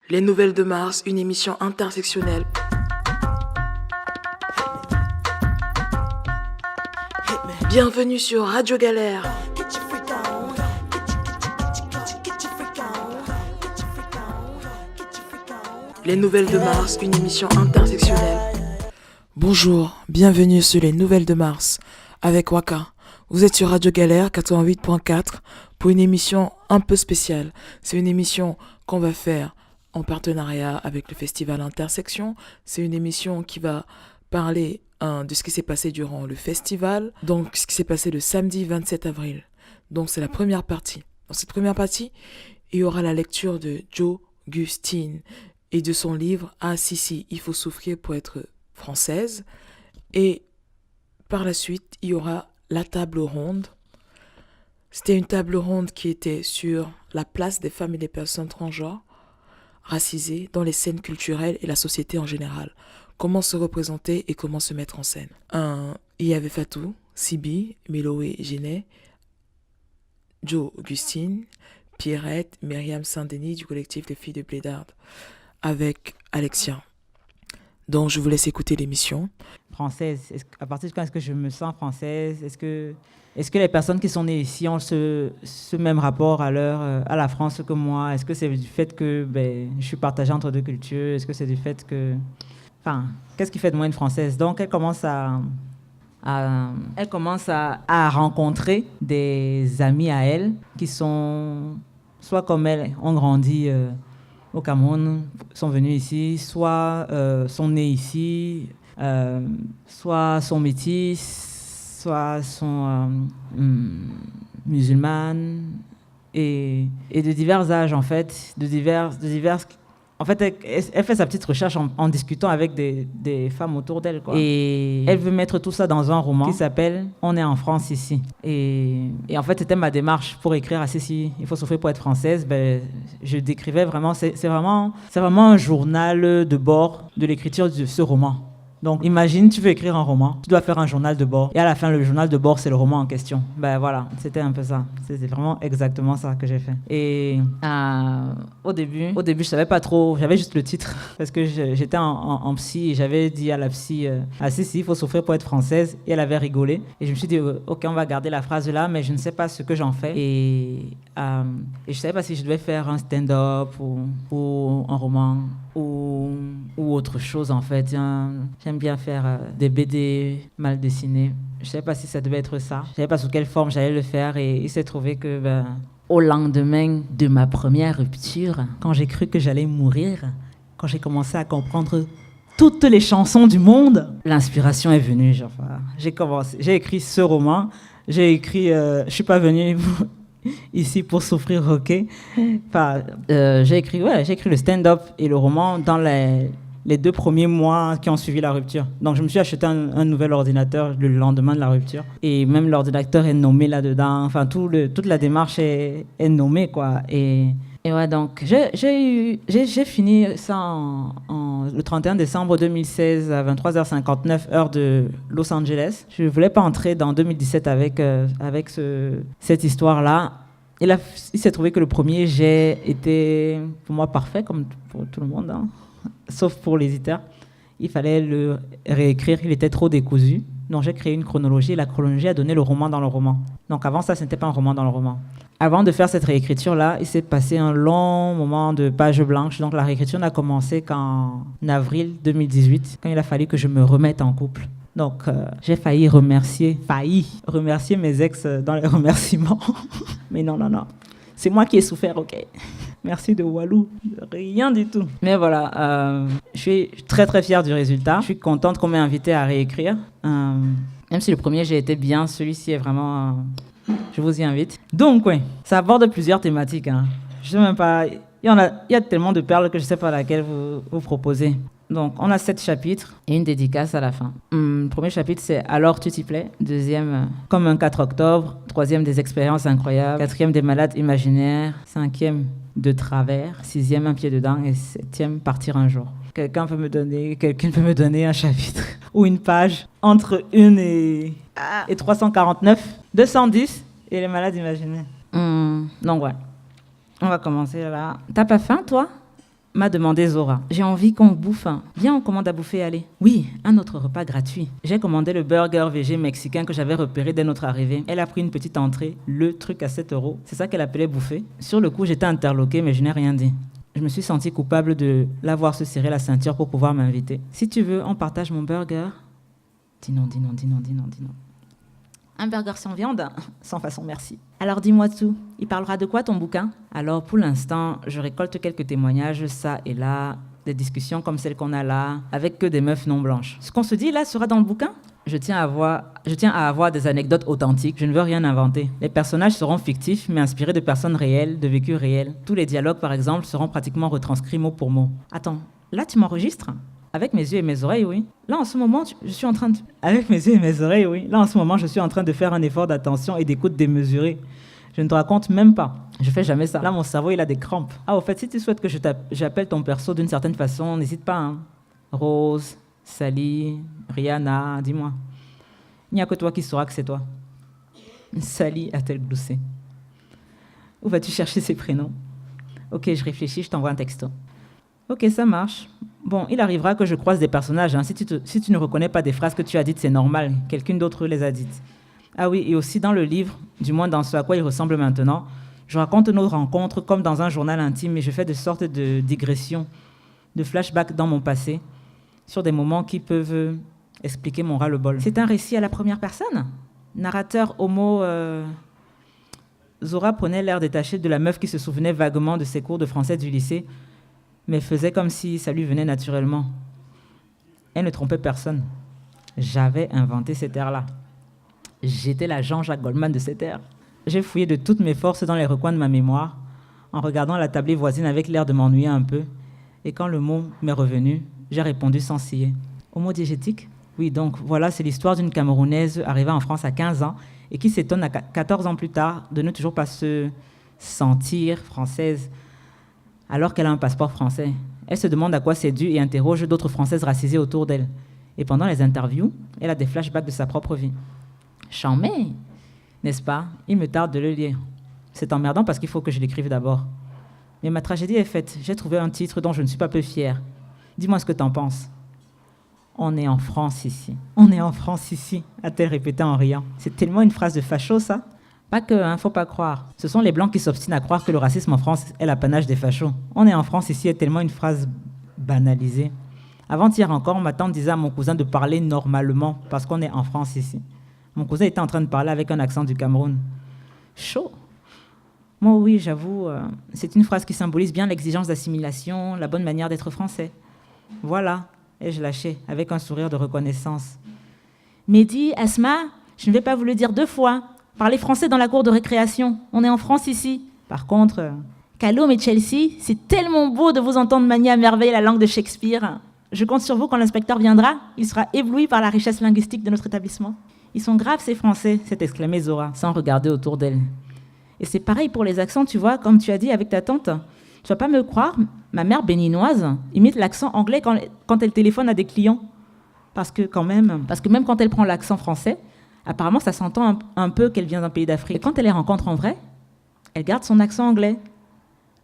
Les Nouvelles de Mars, une émission intersectionnelle. Bienvenue sur Radio Galère. Les Nouvelles de Mars, une émission intersectionnelle. Bonjour, bienvenue sur Les Nouvelles de Mars avec Waka. Vous êtes sur Radio Galère 88.4 pour une émission un peu spéciale. C'est une émission qu'on va faire en partenariat avec le Festival Intersection. C'est une émission qui va parler de ce qui s'est passé durant le festival, donc ce qui s'est passé le samedi 27 avril. Donc c'est la première partie. Dans cette première partie, il y aura la lecture de Joe Gustine et de son livre « Ah si, il faut souffrir pour être française ». Et par la suite, il y aura la table ronde. C'était une table ronde qui était sur la place des femmes et des personnes transgenres, racisées, dans les scènes culturelles et la société en général. Comment se représenter et comment se mettre en scène. Il y avait Fatou, Sibi, Méloé Génet, Joe Augustine, Pierrette, Myriam Saint-Denis du collectif Les Filles de Blédard, avec Alexia. Donc je vous laisse écouter l'émission. Française, à partir de quand est-ce que je me sens française? Est-ce que les personnes qui sont nées ici ont ce même rapport à la France que moi? Est-ce que c'est du fait que je suis partagée entre deux cultures? Est-ce que c'est du fait que... Enfin, qu'est-ce qui fait de moi une Française? Donc, elle commence à rencontrer des amis à elle qui sont, soit comme elle, ont grandi au Cameroun, sont venus ici, soit sont nés ici, soit sont métis, soit sont musulmanes, et de divers âges, en fait, de divers. En fait, elle fait sa petite recherche en discutant avec des femmes autour d'elle, quoi. Et elle veut mettre tout ça dans un roman qui s'appelle « On est en France ici ». Et en fait, c'était ma démarche pour écrire à Cécile. Il faut souffrir pour être française. Je décrivais vraiment... C'est vraiment un journal de bord de l'écriture de ce roman. Donc, imagine, tu veux écrire un roman, tu dois faire un journal de bord. Et à la fin, le journal de bord, c'est le roman en question. Voilà, c'était un peu ça. C'était vraiment exactement ça que j'ai fait. Et au début, je savais pas trop, j'avais juste le titre. Parce que j'étais en psy et j'avais dit à la psy, si, il faut souffrir pour être française. Et elle avait rigolé. Et je me suis dit, ok, on va garder la phrase là, mais je ne sais pas ce que j'en fais. Et je savais pas si je devais faire un stand-up ou un roman ou autre chose, en fait. J'aime bien faire des BD mal dessinés. Je ne savais pas si ça devait être ça. Je ne savais pas sous quelle forme j'allais le faire. Et il s'est trouvé que au lendemain de ma première rupture, quand j'ai cru que j'allais mourir, quand j'ai commencé à comprendre toutes les chansons du monde, l'inspiration est venue. J'ai écrit ce roman. J'ai écrit je ne suis pas venue ici pour souffrir, ok. J'ai écrit le stand-up et le roman dans les 2 premiers mois qui ont suivi la rupture. Donc, je me suis acheté un nouvel ordinateur le lendemain de la rupture. Et même l'ordinateur est nommé là-dedans. Enfin, toute la démarche est nommée, quoi. Et ouais, donc, j'ai fini ça le 31 décembre 2016 à 23h59, heure de Los Angeles. Je ne voulais pas entrer dans 2017 avec cette histoire-là. Et là, il s'est trouvé que le premier jet était, pour moi, parfait, comme pour tout le monde, hein. Sauf pour l'éditeur. Il fallait le réécrire, il était trop décousu. Donc j'ai créé une chronologie, et la chronologie a donné le roman dans le roman. Donc avant ça, ce n'était pas un roman dans le roman. Avant de faire cette réécriture-là, il s'est passé un long moment de page blanche. Donc la réécriture n'a commencé qu'en avril 2018, quand il a fallu que je me remette en couple. Donc j'ai failli remercier mes ex dans les remerciements. Mais non. C'est moi qui ai souffert, ok. Merci de Walou, rien du tout. Mais voilà, je suis très très fière du résultat. Je suis contente qu'on m'ait invité à réécrire. Même si le premier j'ai été bien, celui-ci est vraiment... je vous y invite. Donc oui, ça aborde plusieurs thématiques. Je sais même pas... Il y a tellement de perles que je ne sais pas laquelle vous proposez. Donc, on a 7 chapitres et une dédicace à la fin. Le premier chapitre, c'est « Alors tu t'y plais ». Deuxième, « Comme un 4 octobre ». Troisième, « Des expériences incroyables ». Quatrième, « Des malades imaginaires ». Cinquième, « De travers ». Sixième, « Un pied dedans ». Et septième, « Partir un jour ». Quelqu'un peut me donner un chapitre ou une page entre 1 et 349, 210 et les malades imaginaires. Donc, ouais. On va commencer là. T'as pas faim, toi ? m'a demandé Zora. J'ai envie qu'on bouffe. Viens, on commande à bouffer, allez. Oui, un autre repas gratuit. J'ai commandé le burger végé mexicain que j'avais repéré dès notre arrivée. Elle a pris une petite entrée, le truc à 7 €. C'est ça qu'elle appelait bouffer. Sur le coup, j'étais interloquée, mais je n'ai rien dit. Je me suis sentie coupable de la voir se serrer la ceinture pour pouvoir m'inviter. Si tu veux, on partage mon burger. Dis non, dis non, dis non, dis non, dis non. Un burger sans viande? Sans façon, merci. Alors dis-moi tout, il parlera de quoi ton bouquin? Alors pour l'instant, je récolte quelques témoignages, ça et là, des discussions comme celles qu'on a là, avec que des meufs non blanches. Ce qu'on se dit là sera dans le bouquin? Je tiens à avoir des anecdotes authentiques, je ne veux rien inventer. Les personnages seront fictifs, mais inspirés de personnes réelles, de vécus réels. Tous les dialogues, par exemple, seront pratiquement retranscrits mot pour mot. Attends, là tu m'enregistres? Avec mes yeux et mes oreilles, oui. Là, en ce moment, je suis en train de... Avec mes yeux et mes oreilles, oui. Là, en ce moment, je suis en train de faire un effort d'attention et d'écoute démesuré. Je ne te raconte même pas. Je fais jamais ça. Là, mon cerveau, il a des crampes. Ah, au fait, si tu souhaites que j'appelle ton perso d'une certaine façon, n'hésite pas, hein. Rose, Sally, Rihanna, dis-moi. Il n'y a que toi qui sauras que c'est toi. Sally a-t-elle gloussé? Où vas-tu chercher ces prénoms? Ok, je réfléchis, je t'envoie un texto. Ok, ça marche. Bon, il arrivera que je croise des personnages. Hein. Si tu ne reconnais pas des phrases que tu as dites, c'est normal. Quelqu'un d'autre les a dites. Ah oui, et aussi dans le livre, du moins dans ce à quoi il ressemble maintenant, je raconte nos rencontres comme dans un journal intime et je fais de sortes de digressions, de flashbacks dans mon passé, sur des moments qui peuvent expliquer mon ras-le-bol. C'est un récit à la première personne. Narrateur homo... Zora prenait l'air détaché de la meuf qui se souvenait vaguement de ses cours de français du lycée, mais faisait comme si ça lui venait naturellement. Elle ne trompait personne. J'avais inventé cet air-là. J'étais la Jean-Jacques Goldman de cet air. J'ai fouillé de toutes mes forces dans les recoins de ma mémoire, en regardant la tablée voisine avec l'air de m'ennuyer un peu, et quand le mot m'est revenu, j'ai répondu sans ciller. Homodiégétique? Oui, donc voilà, c'est l'histoire d'une Camerounaise arrivée en France à 15 ans et qui s'étonne à 14 ans plus tard de ne toujours pas se sentir française, alors qu'elle a un passeport français. Elle se demande à quoi c'est dû et interroge d'autres Françaises racisées autour d'elle. Et pendant les interviews, elle a des flashbacks de sa propre vie. Chambé, n'est-ce pas? Il me tarde de le lire. C'est emmerdant parce qu'il faut que je l'écrive d'abord. Mais ma tragédie est faite. J'ai trouvé un titre dont je ne suis pas peu fière. Dis-moi ce que t'en penses. On est en France ici. On est en France ici, a-t-elle répété en riant. C'est tellement une phrase de facho, ça. Pas que, hein, faut pas croire. Ce sont les Blancs qui s'obstinent à croire que le racisme en France est l'apanage des fachos. On est en France ici est tellement une phrase banalisée. Avant-hier encore, ma tante disait à mon cousin de parler normalement parce qu'on est en France ici. Mon cousin était en train de parler avec un accent du Cameroun. Chaud. Moi, oui, j'avoue, c'est une phrase qui symbolise bien l'exigence d'assimilation, la bonne manière d'être français. Voilà, ai-je lâché, avec un sourire de reconnaissance. Mehdi, Asma, je ne vais pas vous le dire 2 fois. Parlez français dans la cour de récréation. On est en France ici. Par contre, Callum et Chelsea, c'est tellement beau de vous entendre manier à merveille la langue de Shakespeare. Je compte sur vous quand l'inspecteur viendra. Il sera ébloui par la richesse linguistique de notre établissement. Ils sont graves, ces Français, s'est exclamée Zora, sans regarder autour d'elle. Et c'est pareil pour les accents, tu vois, comme tu as dit avec ta tante. Tu vas pas me croire, ma mère béninoise imite l'accent anglais quand elle téléphone à des clients. Parce que même quand elle prend l'accent français, apparemment, ça s'entend un peu qu'elle vient d'un pays d'Afrique. Et quand elle les rencontre en vrai, elle garde son accent anglais.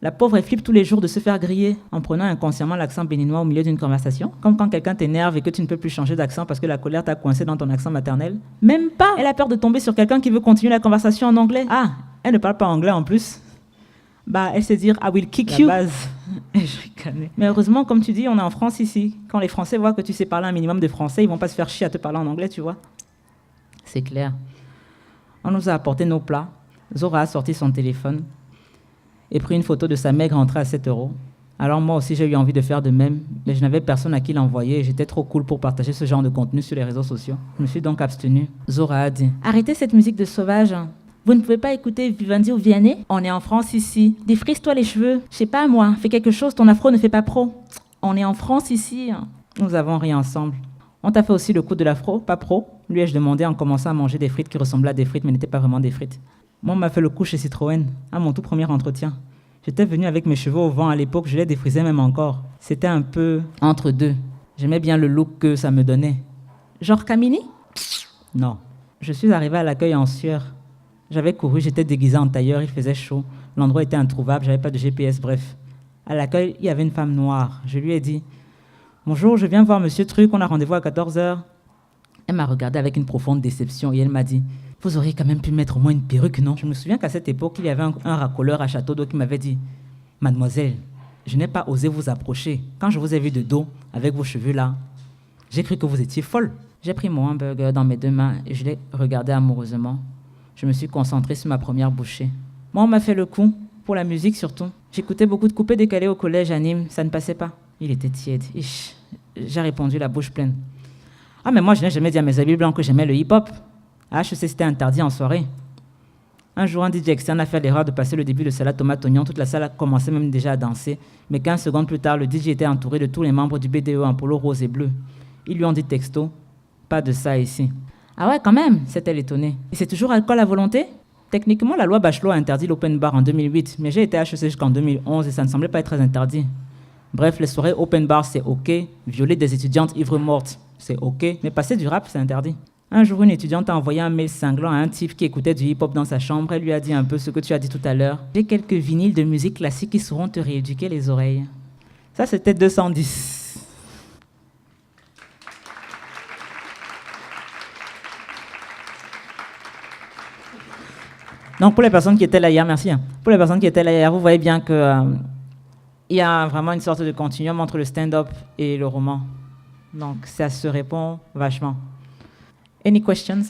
La pauvre, elle flippe tous les jours de se faire griller en prenant inconsciemment l'accent béninois au milieu d'une conversation. Comme quand quelqu'un t'énerve et que tu ne peux plus changer d'accent parce que la colère t'a coincé dans ton accent maternel. Même pas. Elle a peur de tomber sur quelqu'un qui veut continuer la conversation en anglais. Ah, elle ne parle pas anglais en plus. Bah, elle sait dire « I will kick you ». La base. Je ricanais. Mais heureusement, comme tu dis, on est en France ici. Quand les Français voient que tu sais parler un minimum de français, ils vont pas se faire chier à te parler en anglais, tu vois. C'est clair. On nous a apporté nos plats. Zora a sorti son téléphone et pris une photo de sa maigre entrée à 7 €. Alors moi aussi, j'ai eu envie de faire de même, mais je n'avais personne à qui l'envoyer et j'étais trop cool pour partager ce genre de contenu sur les réseaux sociaux. Je me suis donc abstenue. Zora a dit « Arrêtez cette musique de sauvage. Vous ne pouvez pas écouter Vivendi ou Vianney? On est en France ici. Défrise-toi les cheveux. Je sais pas moi, fais quelque chose, ton afro ne fait pas pro. On est en France ici. » Nous avons ri ensemble. « On t'a fait aussi le coup de l'afro, pas pro ?» lui ai-je demandé en commençant à manger des frites qui ressemblaient à des frites mais n'étaient pas vraiment des frites. Moi, on m'a fait le coup chez Citroën, à mon tout premier entretien. J'étais venue avec mes cheveux au vent à l'époque, je les défrisais même encore. C'était un peu entre deux. J'aimais bien le look que ça me donnait. Genre Camini? Non. Je suis arrivée à l'accueil en sueur. J'avais couru, j'étais déguisée en tailleur, il faisait chaud. L'endroit était introuvable, j'avais pas de GPS, bref. À l'accueil, il y avait une femme noire. Je lui ai dit « Bonjour, je viens voir Monsieur Truc, on a rendez-vous à 14 heures. » Elle m'a regardé avec une profonde déception et elle m'a dit « Vous auriez quand même pu mettre au moins une perruque, non ?» Je me souviens qu'à cette époque, il y avait un racoleur à Château d'Eau qui m'avait dit « Mademoiselle, je n'ai pas osé vous approcher. Quand je vous ai vu de dos, avec vos cheveux là, j'ai cru que vous étiez folle. » J'ai pris mon hamburger dans mes 2 mains et je l'ai regardé amoureusement. Je me suis concentrée sur ma première bouchée. Moi, on m'a fait le coup, pour la musique surtout. J'écoutais beaucoup de coupés décalés au collège à Nîmes, ça ne passait pas. Il était tiède. J'ai répondu la bouche pleine. Ah, mais moi, je n'ai jamais dit à mes amis blancs que j'aimais le hip-hop. À HEC, c'était interdit en soirée. Un jour, un DJ externe a fait l'erreur de passer le début de Salade Tomate Oignon. Toute la salle a commencé même déjà à danser. Mais 15 secondes plus tard, le DJ était entouré de tous les membres du BDE en polo rose et bleu. Ils lui ont dit texto, pas de ça ici. Ah ouais, quand même, s'est-elle étonnée. Et c'est toujours alcool à volonté? Techniquement, la loi Bachelot a interdit l'open bar en 2008, mais j'ai été à HEC jusqu'en 2011 et ça ne semblait pas être très interdit. Bref, les soirées open bar, c'est OK. Violer des étudiantes ivres mortes, c'est OK. Mais passer du rap, c'est interdit. Un jour, une étudiante a envoyé un mail cinglant à un type qui écoutait du hip-hop dans sa chambre. Elle lui a dit un peu ce que tu as dit tout à l'heure. J'ai quelques vinyles de musique classique qui sauront te rééduquer les oreilles. Ça, c'était 210. Donc, pour les personnes qui étaient là hier, merci. Pour les personnes qui étaient là hier, vous voyez bien que il y a vraiment une sorte de continuum entre le stand-up et le roman. Donc, ça se répond vachement. Any questions?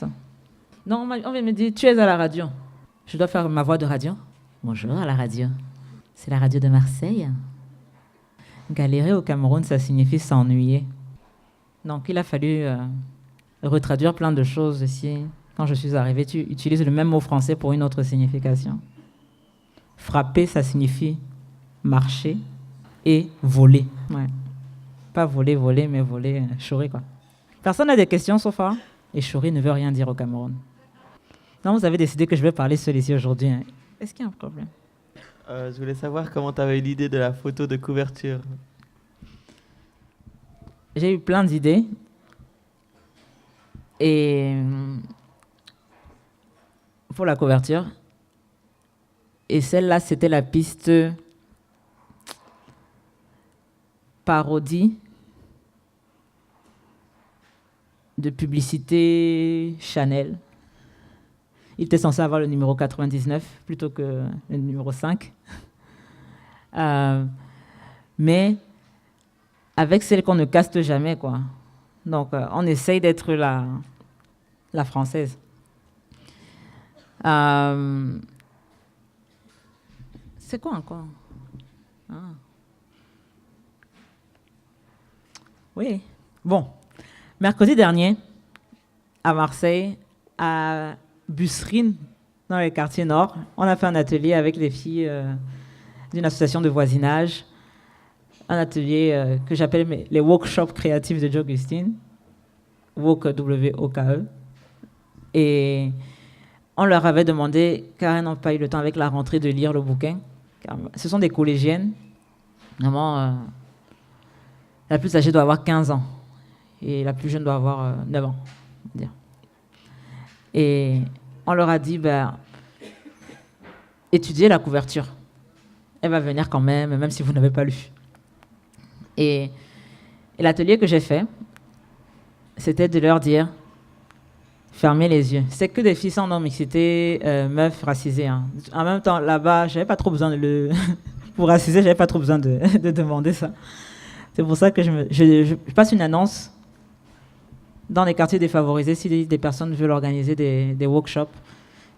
Non, on vient me dire, tu es à la radio. Je dois faire ma voix de radio. Bonjour à la radio. C'est la radio de Marseille. Galérer au Cameroun, ça signifie s'ennuyer. Donc, il a fallu retraduire plein de choses ici. Quand je suis arrivée, tu utilises le même mot français pour une autre signification. Frapper, ça signifie marcher et voler. Ouais. Pas voler, mais voler, chourer, quoi. Personne n'a des questions, sauf ça? Et chourer ne veut rien dire au Cameroun. Non, vous avez décidé que je vais parler seul ici aujourd'hui. Hein. Est-ce qu'il y a un problème? Je voulais savoir comment tu avais eu l'idée de la photo de couverture. J'ai eu plein d'idées. Et pour la couverture. Et celle-là, c'était la piste parodie de publicité Chanel. Il était censé avoir le numéro 99 plutôt que le numéro 5. Mais avec celle qu'on ne caste jamais, quoi. Donc, on essaye d'être la française. C'est quoi encore? Oui. Bon. Mercredi dernier, à Marseille, à Busserine, dans les quartiers nord, on a fait un atelier avec les filles d'une association de voisinage. Un atelier que j'appelle les workshops créatifs de Joe Gustin, WOK, W-O-K-E. Et on leur avait demandé, car elles n'ont pas eu le temps avec la rentrée de lire le bouquin. Car ce sont des collégiennes. Vraiment, la plus âgée doit avoir 15 ans. Et la plus jeune doit avoir 9 ans. On va dire. Et on leur a dit, étudiez la couverture. Elle va venir quand même si vous n'avez pas lu. Et l'atelier que j'ai fait, c'était de leur dire, fermez les yeux. C'est que des filles sans non-mixité, meufs racisées. Hein. En même temps, là-bas, j'avais pas trop besoin de pour raciser, j'avais pas trop besoin de demander ça. C'est pour ça que je passe une annonce dans les quartiers défavorisés si des personnes veulent organiser des workshops.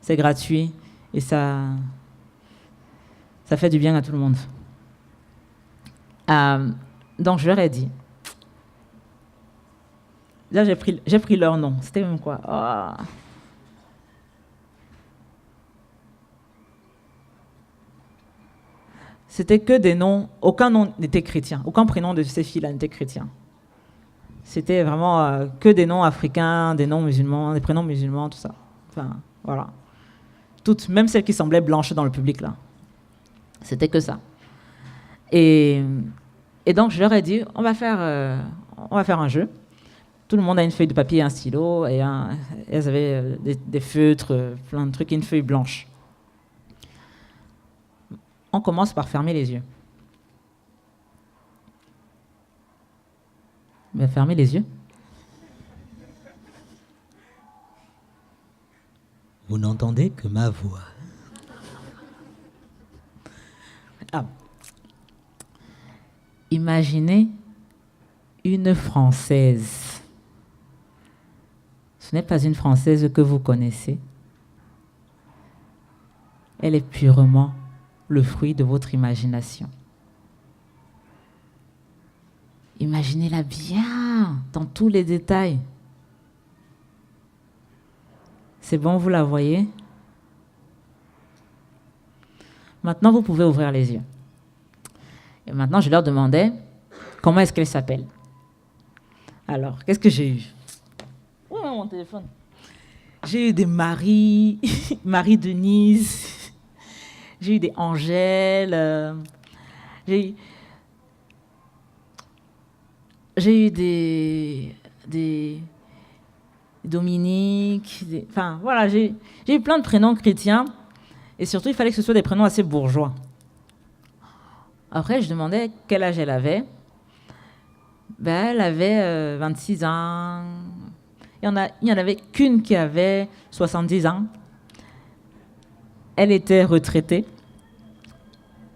C'est gratuit et ça fait du bien à tout le monde. Donc, je leur ai dit. Là, j'ai pris leur nom. C'était même quoi? Oh. C'était que des noms. Aucun nom n'était chrétien. Aucun prénom de ces filles-là n'était chrétien. C'était vraiment que des noms africains, des noms musulmans, des prénoms musulmans, tout ça. Enfin, voilà. Toutes, même celles qui semblaient blanches dans le public, là. C'était que ça. Et donc, je leur ai dit, on va faire un jeu. Tout le monde a une feuille de papier et un stylo. Et elles avaient des feutres, plein de trucs, et une feuille blanche. On commence par fermer les yeux. Mais fermez les yeux. Vous n'entendez que ma voix. Ah. Imaginez une Française. Ce n'est pas une Française que vous connaissez. Elle est purement le fruit de votre imagination. Imaginez-la bien, dans tous les détails. C'est bon, vous la voyez? Maintenant, vous pouvez ouvrir les yeux. Et maintenant, je leur demandais comment est-ce qu'elle s'appelle. Alors, qu'est-ce que j'ai eu? Où est mon téléphone? J'ai eu des Marie, Marie-Denise, j'ai eu des Angèle, j'ai eu des Dominique, enfin voilà, j'ai eu plein de prénoms chrétiens et surtout il fallait que ce soit des prénoms assez bourgeois. Après, je demandais quel âge elle avait. Ben, elle avait 26 ans. Il n'y en avait qu'une qui avait 70 ans. Elle était retraitée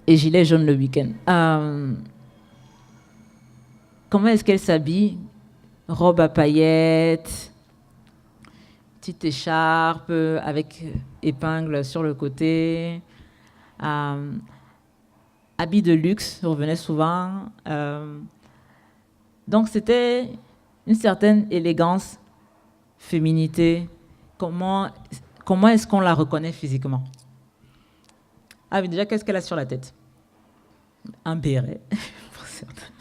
et gilet jaune le week-end. Comment est-ce qu'elle s'habille? Robe à paillettes, petite écharpe avec épingle sur le côté, habits de luxe revenaient souvent. Donc c'était une certaine élégance, féminité. Comment est-ce qu'on la reconnaît physiquement? Ah oui, déjà, qu'est-ce qu'elle a sur la tête? Un béret, pour certains.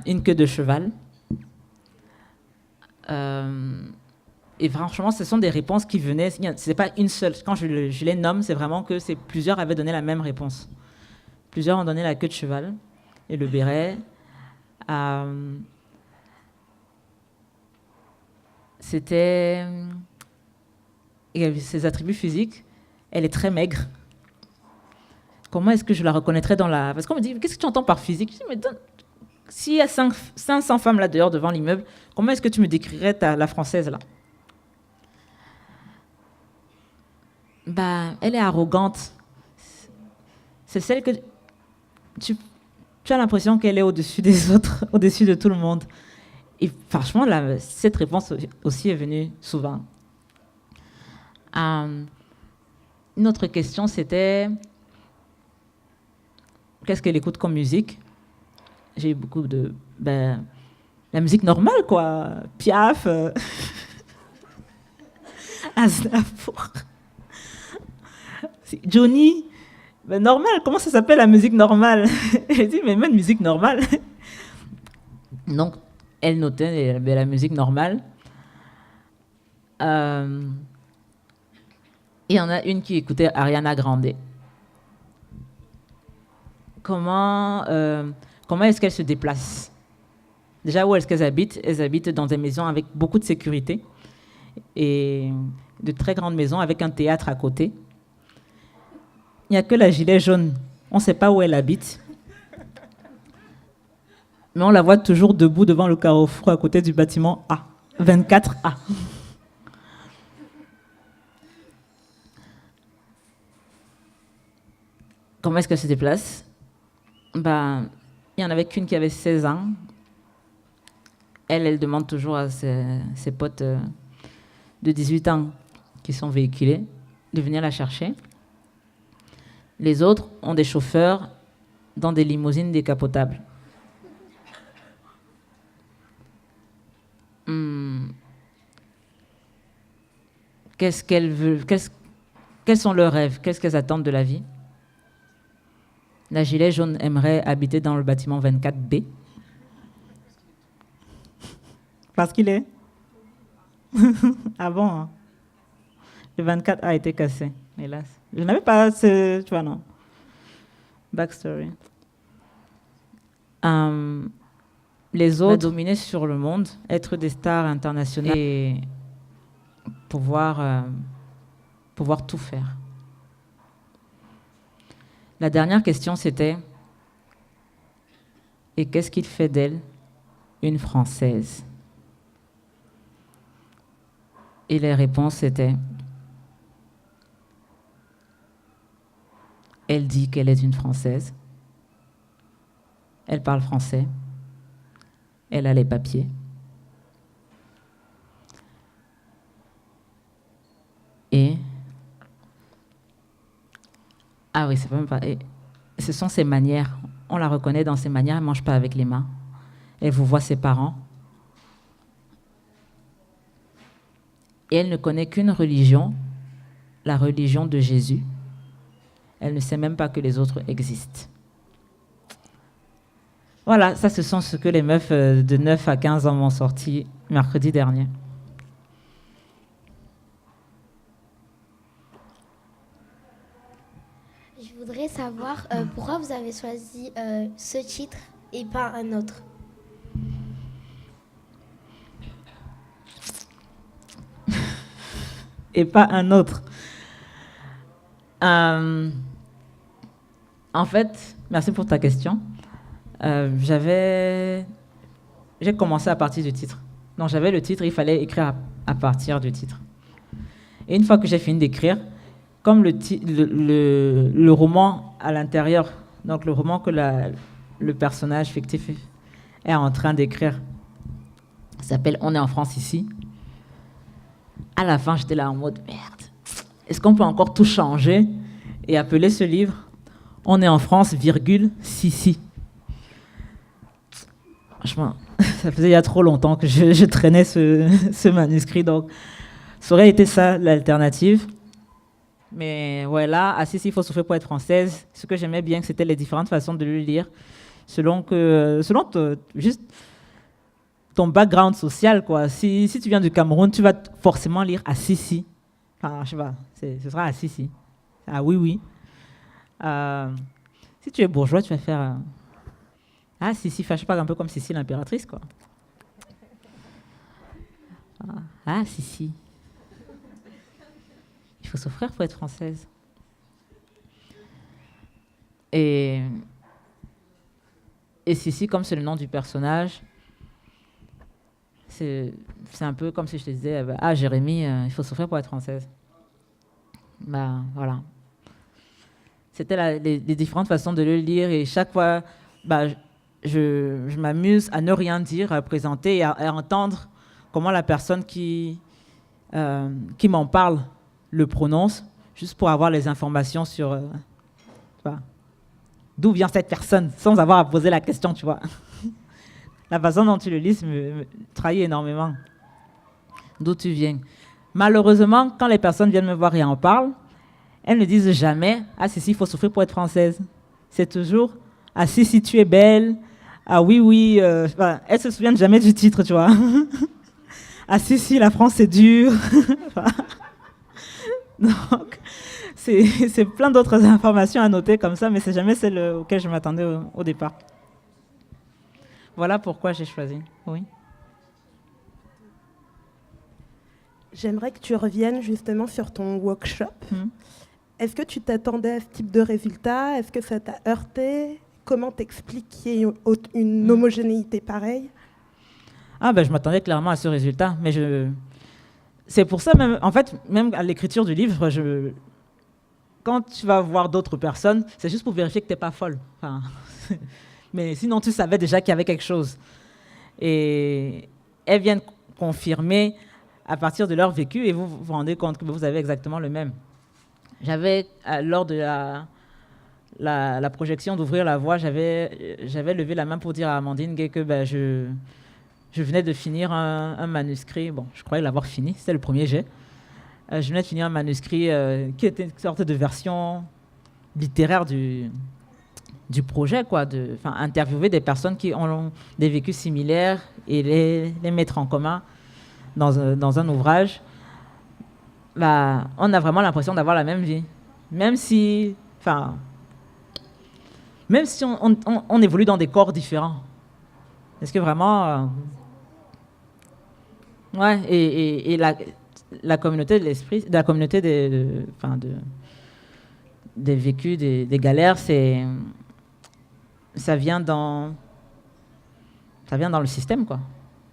Une queue de cheval. Et franchement, ce sont des réponses qui venaient. C'est pas une seule. Quand je les nomme, c'est vraiment que plusieurs avaient donné la même réponse. Plusieurs ont donné la queue de cheval et le béret. C'était ses attributs physiques. Elle est très maigre. Comment est-ce que je la reconnaîtrais dans la... Parce qu'on me dit, qu'est-ce que tu entends par physique? Je dis, mais s'il y a 500 femmes là dehors devant l'immeuble, comment est-ce que tu me décrirais la Française là? Ben, elle est arrogante. C'est celle que tu as l'impression qu'elle est au-dessus des autres, au-dessus de tout le monde. Et franchement, cette réponse aussi est venue souvent. Une autre question, c'était qu'est-ce qu'elle écoute comme musique? J'ai eu beaucoup de... la musique normale, quoi. Piaf, Aznavour, Johnny. Normal, comment ça s'appelle la musique normale? J'ai dit, mais même musique normale. Donc, elle notait la musique normale. Il y en a une qui écoutait Ariana Grande. Comment est-ce qu'elles se déplacent? Déjà, où est-ce qu'elles habitent? Elles habitent dans des maisons avec beaucoup de sécurité et de très grandes maisons avec un théâtre à côté. Il n'y a que la gilet jaune. On ne sait pas où elle habite. Mais on la voit toujours debout devant le carrefour à côté du bâtiment A, 24A. Comment est-ce qu'elle se déplace? Il n'y en avait qu'une qui avait 16 ans. Elle demande toujours à ses potes de 18 ans qui sont véhiculés de venir la chercher. Les autres ont des chauffeurs dans des limousines décapotables. Qu'est-ce qu'elles veulent? Quels sont leurs rêves? Qu'est-ce qu'elles attendent de la vie? La gilet jaune aimerait habiter dans le bâtiment 24B. Parce qu'il est. Ah bon, hein? Le 24 a été cassé, hélas. Je n'avais pas tu vois, non. Backstory. Les autres dominer sur le monde, être des stars internationales et pouvoir tout faire. La dernière question, c'était Et qu'est-ce qu'il fait d'elle une Française? Et les réponses étaient: elle dit qu'elle est une Française, elle parle français, elle a les papiers, et ah oui, c'est pas même pas. Et ce sont ses manières. On la reconnaît dans ses manières. Elle ne mange pas avec les mains. Elle vous voit ses parents. Et elle ne connaît qu'une religion, la religion de Jésus. Elle ne sait même pas que les autres existent. Voilà, ça, ce sont ce que les meufs de 9 à 15 ans m'ont sorti mercredi dernier. Je voudrais savoir pourquoi vous avez choisi ce titre et pas un autre. Et pas un autre. En fait, merci pour ta question. J'ai commencé à partir du titre. Donc j'avais le titre, il fallait écrire à partir du titre. Et une fois que j'ai fini d'écrire, comme le roman à l'intérieur, donc le roman que le personnage fictif est en train d'écrire, s'appelle On est en France ici. À la fin, j'étais là en mode merde. Est-ce qu'on peut encore tout changer et appeler ce livre On est en France, virgule, Sissi. Franchement, ça faisait il y a trop longtemps que je traînais ce manuscrit, donc ça aurait été ça l'alternative. Mais ouais, là, à Sissi, il faut souffrir pour être française. Ce que j'aimais bien, c'était les différentes façons de le lire, selon juste ton background social, quoi. Si tu viens du Cameroun, tu vas forcément lire à Sissi. Enfin, je sais pas, ce sera à Sissi. Ah oui, oui. Si tu es bourgeois, tu vas faire ah Sissi, je sais pas, un peu comme Sissi l'impératrice, quoi. Ah Sissi. Il faut souffrir pour être française. Et Sissi, comme c'est le nom du personnage, c'est un peu comme si je te disais, ah Jérémy, il faut souffrir pour être française. Bah voilà. C'était les différentes façons de le lire, et chaque fois, bah, je m'amuse à ne rien dire, à présenter et à entendre comment la personne qui m'en parle le prononce, juste pour avoir les informations sur d'où vient cette personne, sans avoir à poser la question, tu vois. La façon dont tu le lis me trahit énormément. D'où tu viens. Malheureusement, quand les personnes viennent me voir et en parlent, elles ne disent jamais « Ah, si, il faut souffrir pour être française ». C'est toujours « Ah, si, tu es belle ». Ah oui, oui. Elles se souviennent jamais du titre, tu vois. « Ah, si, la France, c'est dur ». Donc, c'est plein d'autres informations à noter comme ça, mais c'est jamais celle auquel je m'attendais au départ. Voilà pourquoi j'ai choisi. Oui. J'aimerais que tu reviennes justement sur ton workshop. Est-ce que tu t'attendais à ce type de résultat? Est-ce que ça t'a heurté? Comment t'expliques qu'il y ait une homogénéité pareille? Ah ben, je m'attendais clairement à ce résultat, mais c'est pour ça même, en fait, même à l'écriture du livre, quand tu vas voir d'autres personnes, c'est juste pour vérifier que t'es pas folle. Enfin, mais sinon, tu savais déjà qu'il y avait quelque chose. Et elles viennent confirmer à partir de leur vécu, et vous vous rendez compte que vous avez exactement le même. J'avais, lors de la projection d'Ouvrir la voie, j'avais levé la main pour dire à Amandine Gay que je venais de finir un manuscrit. Bon, je croyais l'avoir fini, c'était le premier jet. Je venais de finir un manuscrit qui était une sorte de version littéraire du projet, quoi, interviewer des personnes qui ont des vécus similaires et les mettre en commun dans un ouvrage. Bah, on a vraiment l'impression d'avoir la même vie. Même si on évolue dans des corps différents. Est-ce que vraiment... Ouais, et la communauté de l'esprit, la communauté des vécus, des galères, ça vient dans ça vient dans le système, quoi.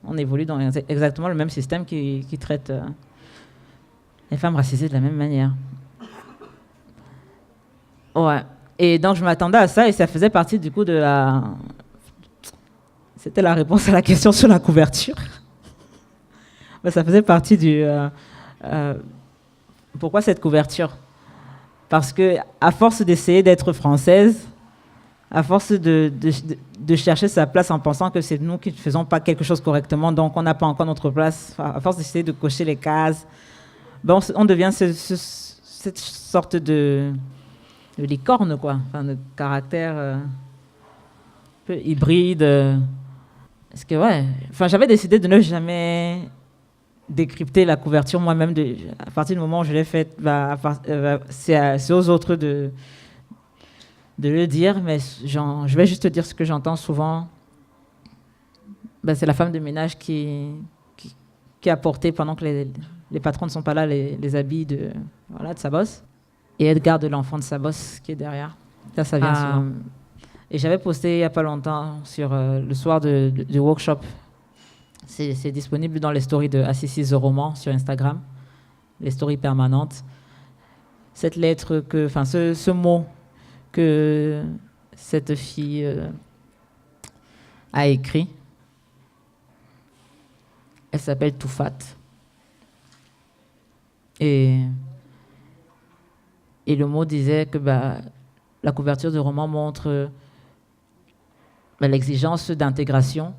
On évolue dans exactement le même système qui traite les femmes racisées de la même manière. Ouais. Et donc, je m'attendais à ça et ça faisait partie, du coup, de la... C'était la réponse à la question sur la couverture. Mais ça faisait partie du... pourquoi cette couverture? Parce que, à force d'essayer d'être française, à force de chercher sa place en pensant que c'est nous qui ne faisons pas quelque chose correctement, donc on n'a pas encore notre place, à force d'essayer de cocher les cases, ben on devient cette sorte de licorne, quoi, enfin, de caractère un peu hybride. Parce que, ouais, enfin, j'avais décidé de ne jamais décrypter la couverture moi-même. À partir du moment où je l'ai faite, c'est aux autres de le dire, mais je vais juste te dire ce que j'entends souvent. Ben, c'est la femme de ménage qui a porté, pendant que les patrons ne sont pas là, les habits de sa bosse. Et elle garde l'enfant de sa bosse qui est derrière. Ça vient souvent. Et j'avais posté il n'y a pas longtemps sur le soir du workshop. C'est disponible dans les stories de Assisi The Roman sur Instagram, les stories permanentes. Cette lettre, ce mot que cette fille a écrit, elle s'appelle Toufat. Et le mot disait que la couverture du roman montre l'exigence d'intégration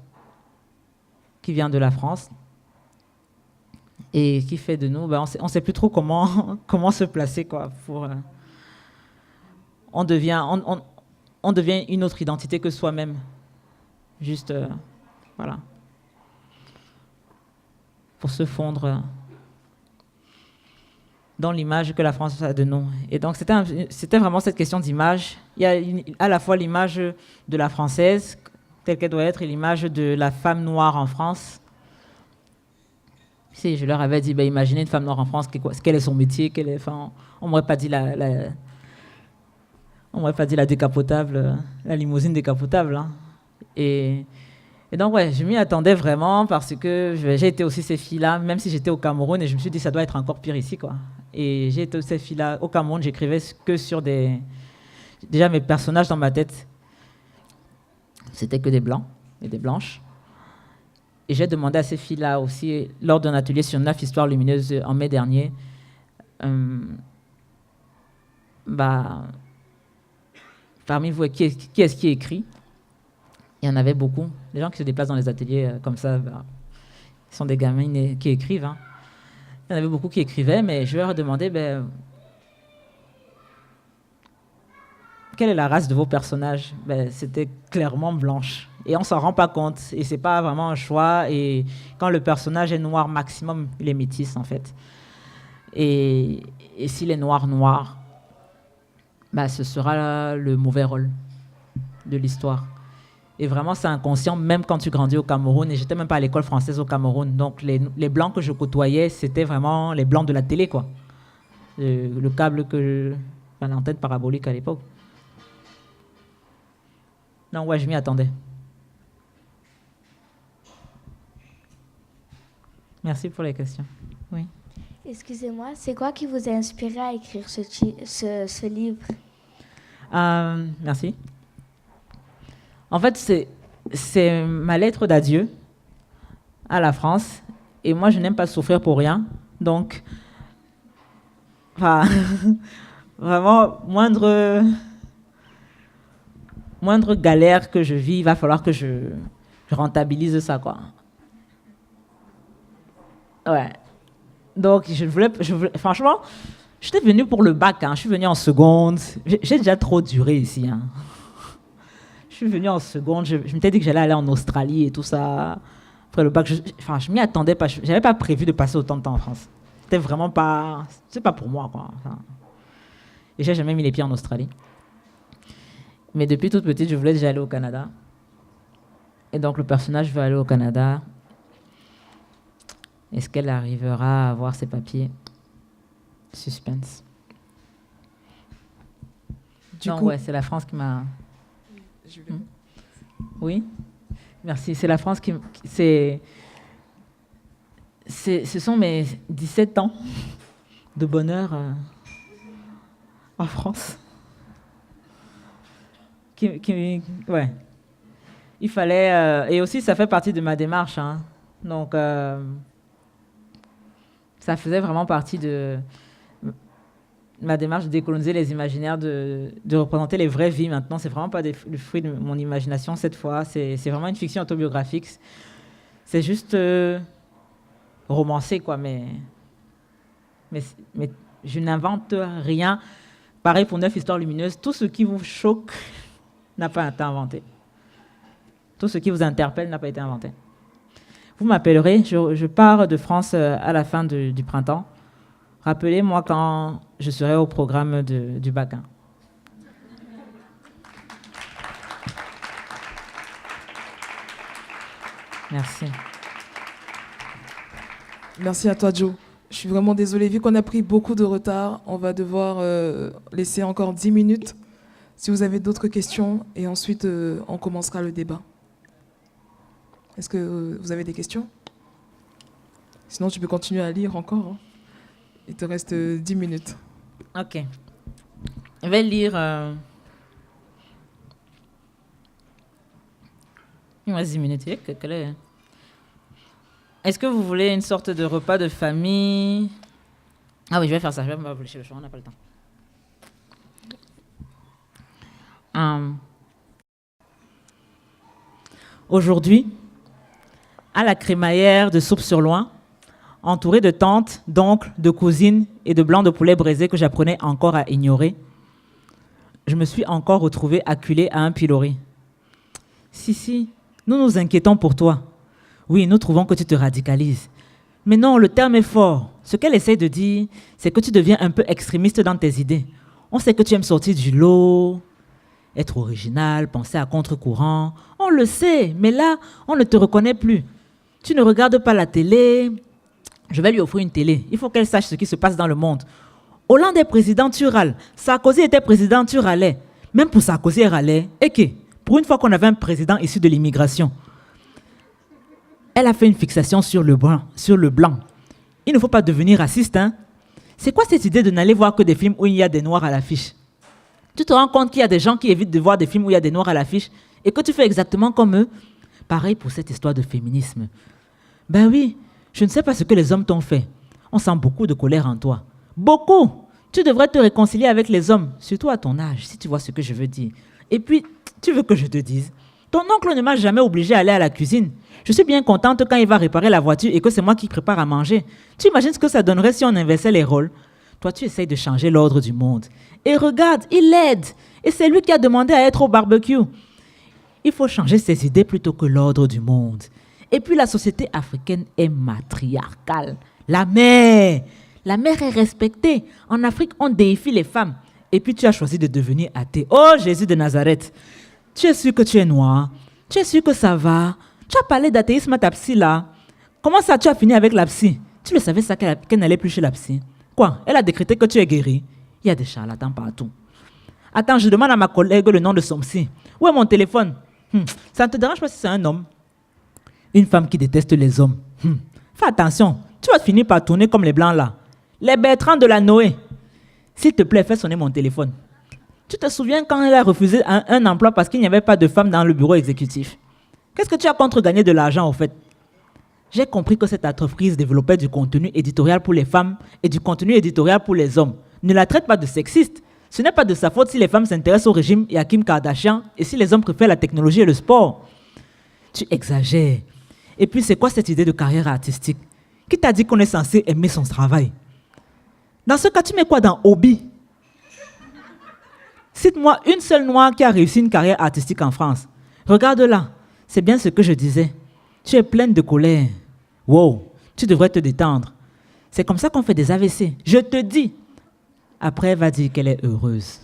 qui vient de la France et qui fait de nous, on ne sait plus trop comment se placer, quoi. On devient une autre identité que soi-même. Juste, voilà. Pour se fondre dans l'image que la France a de nous. Et donc, c'était vraiment cette question d'image. Il y a à la fois l'image de la française, telle qu'elle doit être, et l'image de la femme noire en France. Si je leur avais dit, imaginez une femme noire en France, quel est son métier, on m'aurait pas dit la décapotable, la limousine décapotable. Hein. Et donc, ouais, je m'y attendais vraiment parce que j'ai été aussi ces filles-là, même si j'étais au Cameroun, et je me suis dit, ça doit être encore pire ici, quoi. Et j'ai été aussi ces filles-là. Au Cameroun, j'écrivais que sur déjà, mes personnages dans ma tête, c'était que des blancs et des blanches. Et j'ai demandé à ces filles-là aussi, lors d'un atelier sur 9 histoires lumineuses en mai dernier, parmi vous, qui est-ce qui écrit? Il y en avait beaucoup. Les gens qui se déplacent dans les ateliers comme ça, ils sont des gamines qui écrivent. Hein. Il y en avait beaucoup qui écrivaient, mais je leur ai demandé, quelle est la race de vos personnages? C'était clairement blanche. Et on ne s'en rend pas compte. Et ce n'est pas vraiment un choix. Et quand le personnage est noir maximum, il est métis, en fait. Et s'il est noir, ce sera le mauvais rôle de l'histoire. Et vraiment, c'est inconscient, même quand tu grandis au Cameroun. Et j'étais même pas à l'école française au Cameroun. Donc, les blancs que je côtoyais, c'était vraiment les blancs de la télé, quoi. Le câble l'antenne parabolique à l'époque. Non, ouais, je m'y attendais. Merci pour les questions. Oui. Excusez-moi, c'est quoi qui vous a inspiré à écrire ce livre? Merci. En fait, c'est ma lettre d'adieu à la France. Et moi, je n'aime pas souffrir pour rien. Donc, vraiment, moindre galère que je vis, il va falloir que je rentabilise ça, quoi. Ouais. Donc, je voulais franchement, j'étais venue pour le bac. Hein. Je suis venue en seconde. J'ai déjà trop duré ici. Hein. Je suis venue en seconde. Je m'étais dit que j'allais aller en Australie et tout ça. Après le bac, je m'y attendais pas. Je n'avais pas prévu de passer autant de temps en France. C'était vraiment pas... C'est pas pour moi, quoi. Et j'ai jamais mis les pieds en Australie. Mais depuis toute petite, je voulais déjà aller au Canada. Et donc, le personnage veut aller au Canada. Est-ce qu'elle arrivera à avoir ses papiers? Suspense. Du coup, ouais, c'est la France qui m'a... Oui. Merci. C'est la France ce sont mes 17 ans de bonheur en France. Ouais. Il fallait... et aussi, ça fait partie de ma démarche. Hein. Donc, ça faisait vraiment partie de ma démarche de décoloniser les imaginaires, de représenter les vraies vies. Maintenant, c'est vraiment pas le fruit de mon imagination cette fois. C'est vraiment une fiction autobiographique. C'est juste romancé, quoi. Mais je n'invente rien. Pareil pour 9 histoires lumineuses. Tout ce qui vous choque n'a pas été inventé. Tout ce qui vous interpelle n'a pas été inventé. Vous m'appellerez, je pars de France à la fin du printemps. Rappelez-moi quand je serai au programme du bac 1. Merci. Merci à toi, Joe. Je suis vraiment désolée. Vu qu'on a pris beaucoup de retard, on va devoir laisser encore 10 minutes si vous avez d'autres questions. Et ensuite, on commencera le débat. Est-ce que vous avez des questions? Sinon, tu peux continuer à lire encore. Hein. Il te reste 10 minutes. OK. Je vais lire... Il me reste 10 minutes. Est-ce que vous voulez une sorte de repas de famille? Ah oui, je vais faire ça. Je vais me chez le choix. On n'a pas le temps. Aujourd'hui, à la crémaillère de soupe sur loin, entourée de tantes, d'oncles, de cousines et de blancs de poulet braisé que j'apprenais encore à ignorer, je me suis encore retrouvée acculée à un pilori. Si, nous nous inquiétons pour toi. Oui, nous trouvons que tu te radicalises. Mais non, le terme est fort. Ce qu'elle essaie de dire, c'est que tu deviens un peu extrémiste dans tes idées. On sait que tu aimes sortir du lot, être original, penser à contre-courant. On le sait, mais là, on ne te reconnaît plus. Tu ne regardes pas la télé. Je vais lui offrir une télé. Il faut qu'elle sache ce qui se passe dans le monde. Hollande est président, tu râles. Sarkozy était président, tu râlais. Même pour Sarkozy, elle râlait. Et que, pour une fois qu'on avait un président issu de l'immigration, elle a fait une fixation sur le blanc. Il ne faut pas devenir raciste, hein. C'est quoi cette idée de n'aller voir que des films où il y a des noirs à l'affiche? Tu te rends compte qu'il y a des gens qui évitent de voir des films où il y a des noirs à l'affiche et que tu fais exactement comme eux? Pareil pour cette histoire de féminisme. Ben oui, je ne sais pas ce que les hommes t'ont fait. On sent beaucoup de colère en toi. Beaucoup! Tu devrais te réconcilier avec les hommes, surtout à ton âge, si tu vois ce que je veux dire. Et puis, tu veux que je te dise? Ton oncle ne m'a jamais obligé à aller à la cuisine. Je suis bien contente quand il va réparer la voiture et que c'est moi qui prépare à manger. Tu imagines ce que ça donnerait si on inversait les rôles? Toi, tu essayes de changer l'ordre du monde. Et regarde, il l'aide. Et c'est lui qui a demandé à être au barbecue. Il faut changer ses idées plutôt que l'ordre du monde. Et puis, la société africaine est matriarcale. La mère est respectée. En Afrique, on déifie les femmes. Et puis, tu as choisi de devenir athée. Oh, Jésus de Nazareth. Tu es sûr que tu es noir? Tu es sûr que ça va? Tu as parlé d'athéisme à ta psy, là. Comment ça, tu as fini avec la psy? Tu le savais ça qu'elle n'allait plus chez la psy? Quoi? Elle a décrété que tu es guéri? Il y a des charlatans partout. Attends, je demande à ma collègue le nom de son psy. Où est mon téléphone? Ça ne te dérange pas si c'est un homme? Une femme qui déteste les hommes. Fais attention, tu vas finir par tourner comme les blancs là. Les Bertrand de la Noé. S'il te plaît, fais sonner mon téléphone. Tu te souviens quand elle a refusé un emploi parce qu'il n'y avait pas de femme dans le bureau exécutif? Qu'est-ce que tu as contre gagner de l'argent au fait? J'ai compris que cette entreprise développait du contenu éditorial pour les femmes et du contenu éditorial pour les hommes. Ne la traite pas de sexiste. Ce n'est pas de sa faute si les femmes s'intéressent au régime et à Kim Kardashian et si les hommes préfèrent la technologie et le sport. Tu exagères. Et puis, c'est quoi cette idée de carrière artistique? Qui t'a dit qu'on est censé aimer son travail? Dans ce cas, tu mets quoi dans hobby? Cite-moi une seule noire qui a réussi une carrière artistique en France. Regarde-la. C'est bien ce que je disais. Tu es pleine de colère. Wow, tu devrais te détendre. C'est comme ça qu'on fait des AVC. Je te dis. Après, elle va dire qu'elle est heureuse.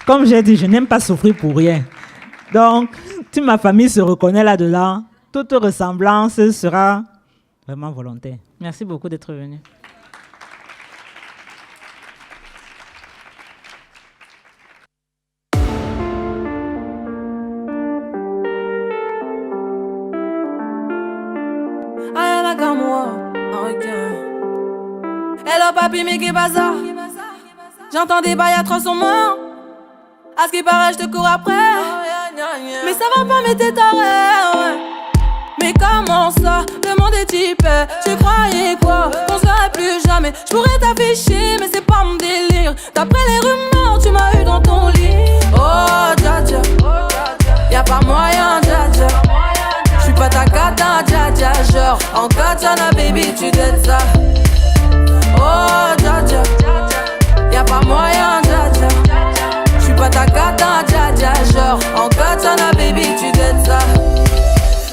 Comme j'ai dit, je n'aime pas souffrir pour rien. Donc, si ma famille se reconnaît là-dedans, toute ressemblance sera vraiment volontaire. Merci beaucoup d'être venu. Hello papi, mais qu'est bazar? J'entends des bails atroces en moi. À ce qui paraît, je te cours après. Mais ça va pas, mais t'es taré, ouais. Mais comment ça, le monde est typé? Tu croyais quoi? On se verrait plus jamais. Je pourrais t'afficher, mais c'est pas mon délire. D'après les rumeurs, tu m'as eu dans ton lit. Oh, dja dja, y'a pas moyen, dja dja. J'suis pas ta cata, dja dja. Genre, en katana, baby, tu t'aides ça. Oh, dja dja, y'a pas moyen, dja dja. J'suis pas ta cata, dja dja. Genre, en katana, baby, tu t'aides ça.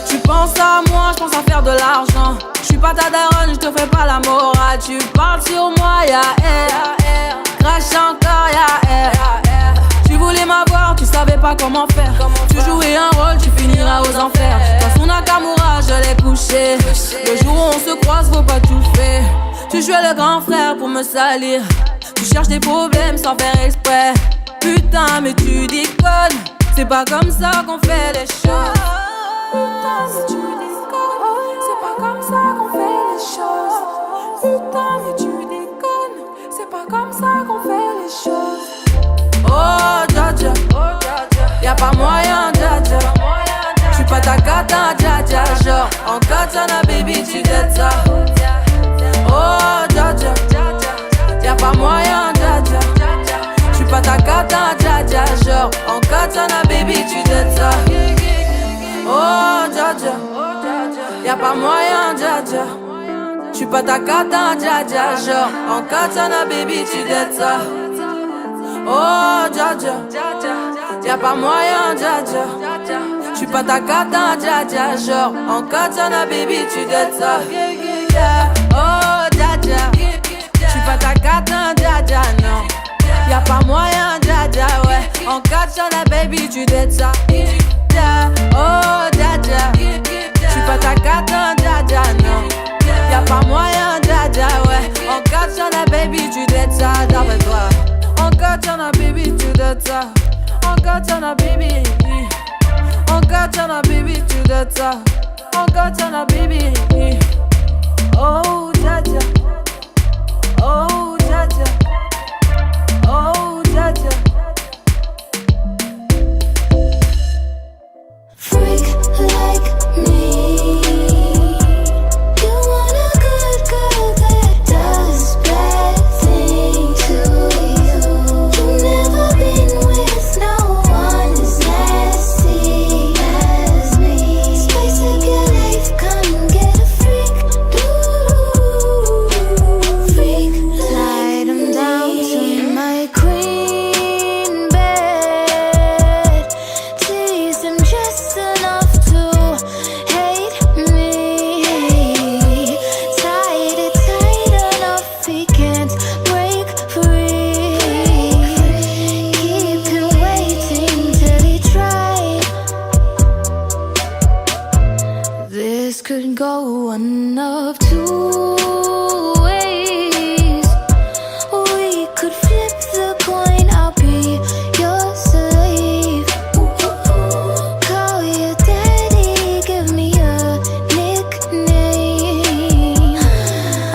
Tu penses à moi, j'pense à faire de l'argent. J'suis pas ta daronne, j'te fais pas la morale. Tu parles sur moi, y'a air. Crache encore, y'a air. Tu voulais m'avoir, tu savais pas comment faire. Tu jouais un rôle, tu finiras aux enfers. Dans son Nakamura, je l'ai couché. Le jour où on se croise, faut pas tout faire. Tu jouais le grand frère pour me salir. Tu cherches des problèmes sans faire exprès. Putain, mais tu déconnes. C'est pas comme ça qu'on fait les choses. Putain, mais tu déconnes. C'est pas comme ça qu'on fait les choses. Putain, mais tu déconnes. C'est pas comme ça qu'on fait les choses. Oh, dja dja, y'a pas moyen, dja dja. J'suis pas ta cata, dja dja. Genre, en katana, baby, tu t'aides ça. Oh, dja dja, y'a pas moyen, dja dja. J'suis pas ta cata, dja dja. Genre, en katana, baby, tu t'aides ça. Oh, dja dja, y'a pas moyen, dja dja. J'suis pas ta cata, dja dja. Genre, en katana, baby, tu t'aides ça. Oh, dja dja, y'a pas moyen, dja dja. J'suis pas ta cata, dja dja. Genre, en katana, baby, tu t'aides ça. Oh, dja dja, j'suis pas ta cata, dja dja, non. Y'a pas moyen, dja dja, ouais. En katana, baby, tu t'aides ça. Oh, dja dja, j'suis pas ta cata, dja dja, non. Y'a pas moyen, dja dja, ouais. En katana, baby, tu t'aides ça, d'après toi. En katana, baby, tu t'aides ça. En katana, baby. En katana, baby, tu t'aides ça. En katana, baby. Oh, dja dja. Oh, dja dja. Oh, dja dja. Freak like me. You want a good girl that does bad things to you. You've never been with no one as nasty as me. Spice up your life, come get a freak. Freak, slide 'em down to my queen bed. Tease him just enough to hate me. Tied it tight enough he can't break free. Keep him waiting till he tries. This could go one of two ways. We could flip the coin, I'll be your slave. Call your daddy, give me a nickname.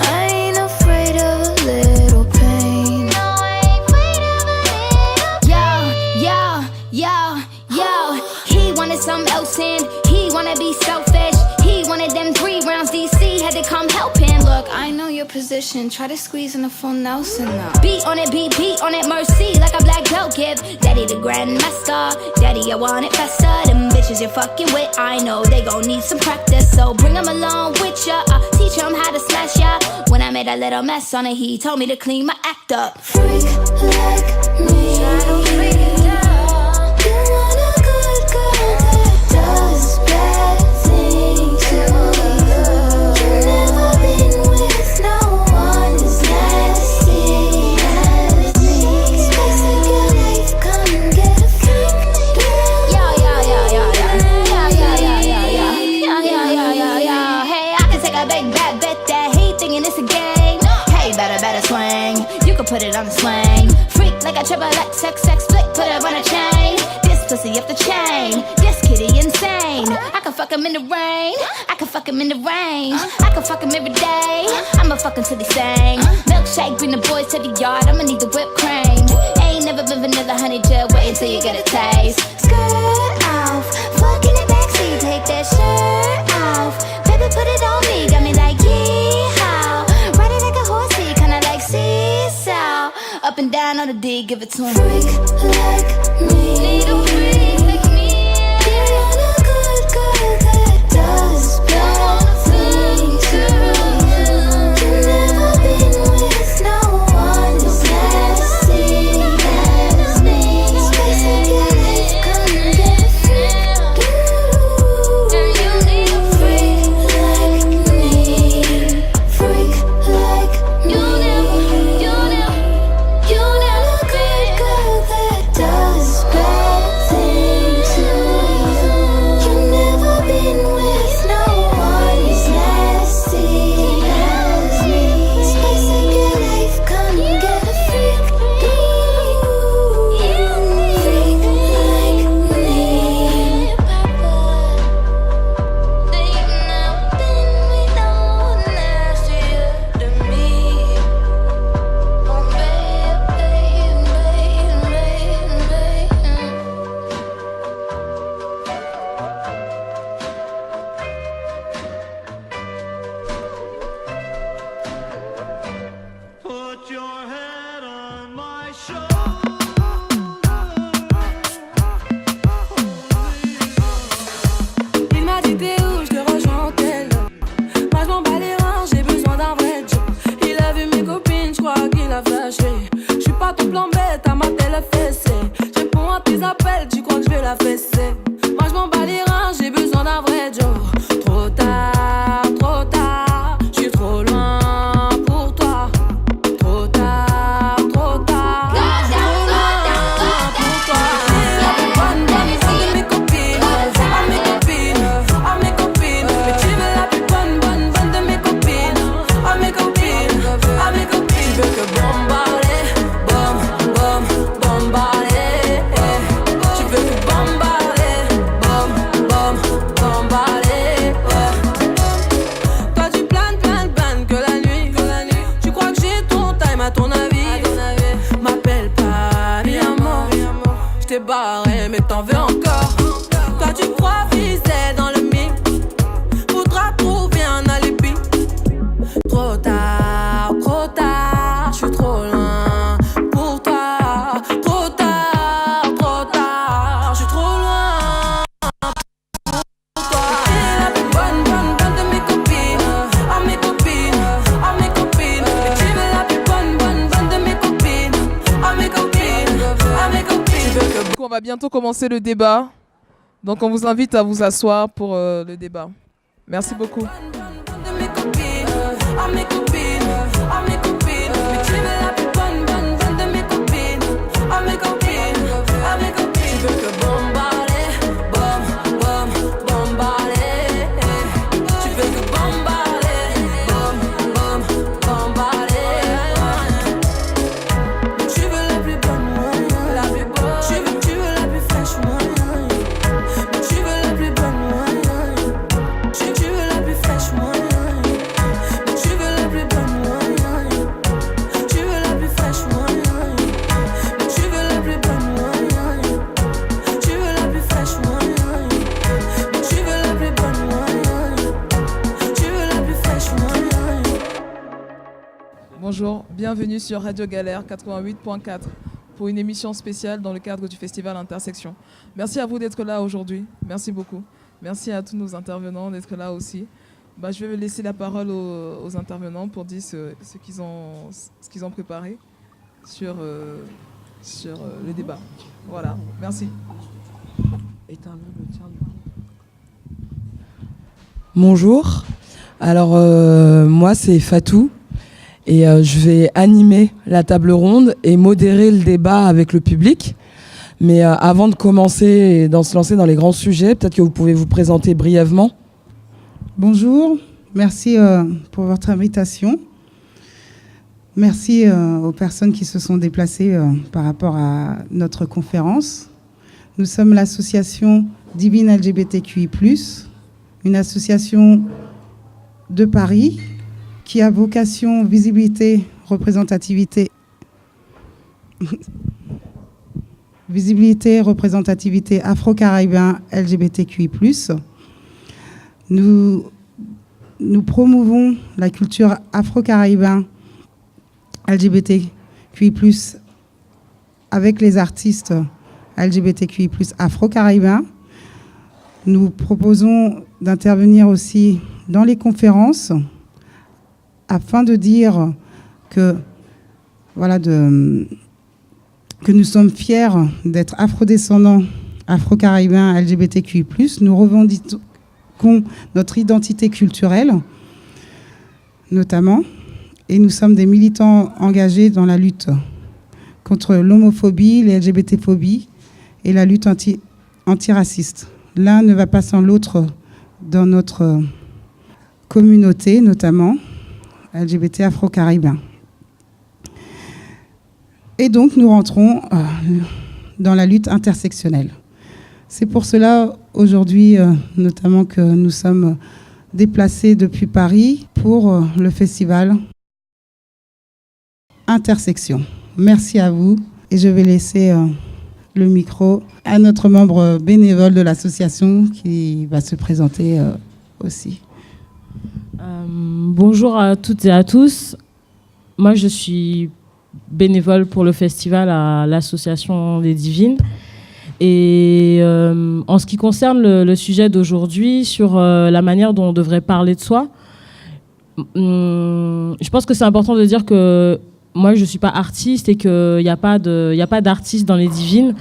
I ain't afraid of a little pain. No, I ain't afraid of a little pain. Yo. He wanted something else and he wanna be selfish. He wanted them 3 rounds, DC had to come help him. Look, I know your position, try to squeeze in a full Nelson now. Beat on it, beat on it, mercy, like a black belt give. Daddy the grandmaster, daddy I want it faster. Them bitches you're fucking with, I know they gon' need some practice. So bring them along with ya, teach them how to smash ya. When I made a little mess on it, he told me to clean my act up. Freak like me. You want a good girl that does bad things to you. You've never been with no one as nasty as me. Spice up your life, come get a freak. Hey, I can take a big bad bet that he thinking it's a game. Hey, better swing. You can put it on the swing. Freak like a triple XXX flick, put it on a chain. This pussy up the chain. This kitty insane. I can fuck him in the rain. I can fuck him in the rain. I can fuck him every day. I'ma fuck him till he sing. Milk Shake, bring the boys to the yard, I'ma need the whipped cream. Ain't never been vanilla, honey, just wait until you get a taste. Skirt off, fuck in the backseat, take that shirt off. Baby, put it on me, got me like yeehaw. Ride it like a horsey, kinda like seesaw. Up and down on the D, give it to him. Freak like me, need a freak like me. You want a good girl that does bad things to you. You've never been with no one as nasty as me. Space like your life, come get a freak. You need a freak like me. Freak like me. You never good girl that does bad things to you. You've never been with no one as nasty as me. Spice up your life, come get a freak. Freak like me. They've never been with no one nastier than me. Oh baby, Put your head on my shoulder. Il m'a dit t'es où, je te rejoins en tel. Moi je m'en bats les reins, j'ai besoin d'un vrai job. Il a vu mes copines, je crois qu'il a flashé. Je suis pas ton plan bête, à ma télé fessée. Je réponds à tes appels, tu crois que je vais la fesser. Moi je m'en bats les reins, j'ai besoin d'un vrai job. Trop tard, je suis trop loin pour toi. Trop tard, je suis trop loin pour toi. La plus bonne de mes copines, à mes copines. Mais tu veux la plus bonne de mes copines, à mes copines. Tu veux que bombarder, bombarder. Tu veux que bombarder, bombarder. Toi tu planes que la nuit. Tu crois que j'ai ton time à ton avis. M'appelle pas mi amor. J't'ai barré mais t'en veux encore. Toi tu crois viser dans le mix. Faudra trouver un alibi. Trop tard, je suis trop loin pour toi. Trop tard, je suis trop loin pour toi. La plus bonne de mes copines, à mes copines. Mais tu veux la plus bonne de mes copines, à mes copines. On va bientôt commencer le débat. Donc on vous invite à vous asseoir pour le débat. Merci beaucoup. De mes copines, à mes copines. Mais tu veux la plus bonne de mes copines, à mes copines. Tu veux que bombarder, bombarder. Tu veux que bombarder, bombarder. Mais tu veux la plus bonne, la plus bonne. Tu veux la plus fraîche, mais tu veux la plus bonne. Tu veux la plus fraîche, mais tu veux la plus bonne. Tu veux la plus fraîche, mais tu veux la plus bonne. Tu veux la plus fraîche, mais tu veux la plus bonne. Tu veux la plus fraîche. Bonjour, bienvenue sur Radio Galère 88.4 pour une émission spéciale dans le cadre du festival Intersection. Merci à vous d'être là aujourd'hui, merci beaucoup. Merci à tous nos intervenants d'être là aussi. Je vais laisser la parole aux intervenants pour dire ce qu'ils ont préparé sur le débat. Voilà, merci. Bonjour, alors moi c'est Fatou et je vais animer la table ronde et modérer le débat avec le public. Mais avant de commencer et de se lancer dans les grands sujets, peut-être que vous pouvez vous présenter brièvement. Bonjour, merci pour votre invitation. Merci aux personnes qui se sont déplacées par rapport à notre conférence. Nous sommes l'association Divine LGBTQI+, une association de Paris qui a vocation, visibilité, représentativité visibilité, représentativité afro-caribéen LGBTQI+. Nous promouvons la culture afro-caribéen LGBTQI+, avec les artistes LGBTQI+, afro-caribéens. Nous proposons d'intervenir aussi dans les conférences afin de dire que, voilà, que nous sommes fiers d'être afrodescendants, afro-caribéens, LGBTQI+. Nous revendiquons notre identité culturelle, notamment, et nous sommes des militants engagés dans la lutte contre l'homophobie, les LGBT-phobies et la lutte antiraciste. L'un ne va pas sans l'autre dans notre communauté, notamment LGBT afro-caribéen. Et donc, nous rentrons dans la lutte intersectionnelle. C'est pour cela, aujourd'hui, notamment, que nous sommes déplacés depuis Paris pour le festival Intersection. Merci à vous et je vais laisser le micro à notre membre bénévole de l'association qui va se présenter aussi. Bonjour à toutes et à tous. Moi, je suis bénévole pour le festival à l'Association des Divines. Et en ce qui concerne le sujet d'aujourd'hui, sur la manière dont on devrait parler de soi, je pense que c'est important de dire que moi, je ne suis pas artiste et qu'il n'y a pas d'artiste dans les Divines,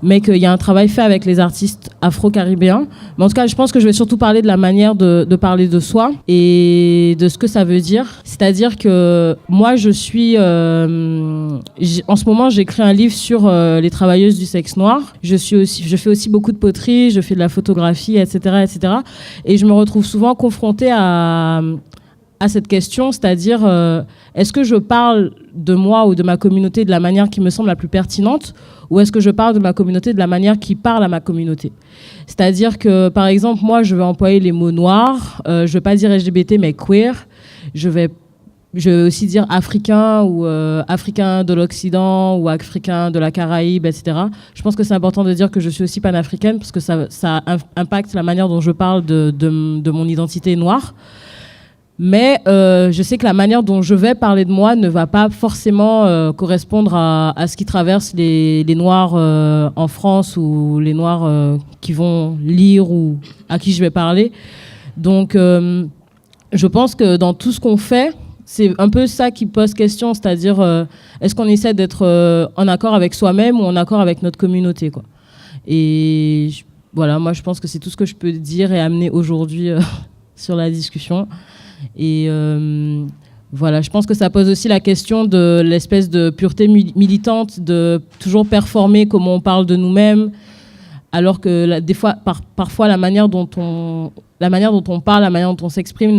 mais qu'il y a un travail fait avec les artistes afro-caribéens. Mais en tout cas, je pense que je vais surtout parler de la manière de parler de soi et de ce que ça veut dire. C'est-à-dire que moi, en ce moment, j'écris un livre sur les travailleuses du sexe noir. Je fais aussi beaucoup de poterie, je fais de la photographie, etc., etc. Et je me retrouve souvent confrontée à cette question, c'est-à-dire est-ce que je parle de moi ou de ma communauté de la manière qui me semble la plus pertinente, ou est-ce que je parle de ma communauté de la manière qui parle à ma communauté? C'est-à-dire que, par exemple, moi, je vais employer les mots noirs, je ne vais pas dire LGBT, mais queer, je vais aussi dire africain ou africain de l'Occident ou africain de la Caraïbe, etc. Je pense que c'est important de dire que je suis aussi panafricaine parce que ça impacte la manière dont je parle de mon identité noire. Mais je sais que la manière dont je vais parler de moi ne va pas forcément correspondre à ce qui traverse les Noirs en France ou les Noirs qui vont lire ou à qui je vais parler. Donc, je pense que dans tout ce qu'on fait, c'est un peu ça qui pose question, c'est-à-dire est-ce qu'on essaie d'être en accord avec soi-même ou en accord avec notre communauté, quoi. Et voilà, moi je pense que c'est tout ce que je peux dire et amener aujourd'hui sur la discussion. Et voilà, je pense que ça pose aussi la question de l'espèce de pureté militante, de toujours performer comment on parle de nous-mêmes, alors que des fois, parfois la manière dont on parle, la manière dont on s'exprime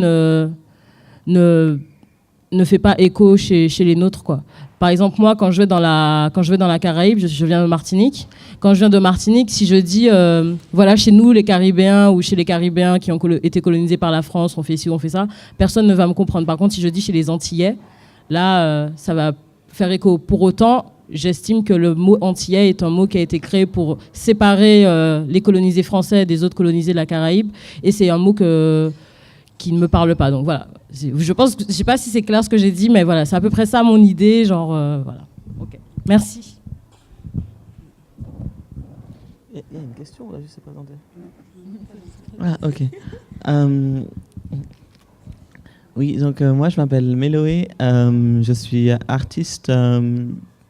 ne fait pas écho chez les nôtres, quoi. Par exemple, moi, quand je vais dans la Caraïbe, je viens de Martinique. Quand je viens de Martinique, si je dis, voilà, chez nous, les Caribéens, ou chez les Caribéens qui ont été colonisés par la France, on fait ci, on fait ça, personne ne va me comprendre. Par contre, si je dis chez les Antillais, là, ça va faire écho. Pour autant, j'estime que le mot Antillais est un mot qui a été créé pour séparer les colonisés français des autres colonisés de la Caraïbe. Et c'est un mot qui ne me parle pas. Donc voilà. Je pense, je sais pas si c'est clair ce que j'ai dit, mais voilà, c'est à peu près ça mon idée, genre voilà. Ok. Merci. Il y a une question là, je sais pas présenter. Ah ok. Oui, donc moi je m'appelle Méloé, je suis artiste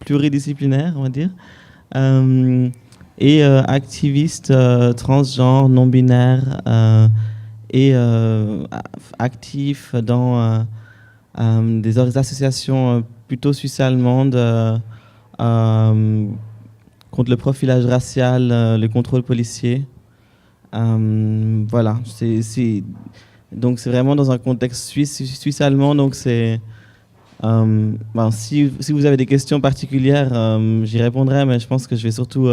pluridisciplinaire, on va dire, et activiste transgenre, non-binaire. Et actif dans des associations plutôt suisse-allemandes contre le profilage racial, le contrôle policier. Voilà, donc c'est vraiment dans un contexte suisse-allemand. Donc c'est si vous avez des questions particulières, j'y répondrai, mais je pense que je vais surtout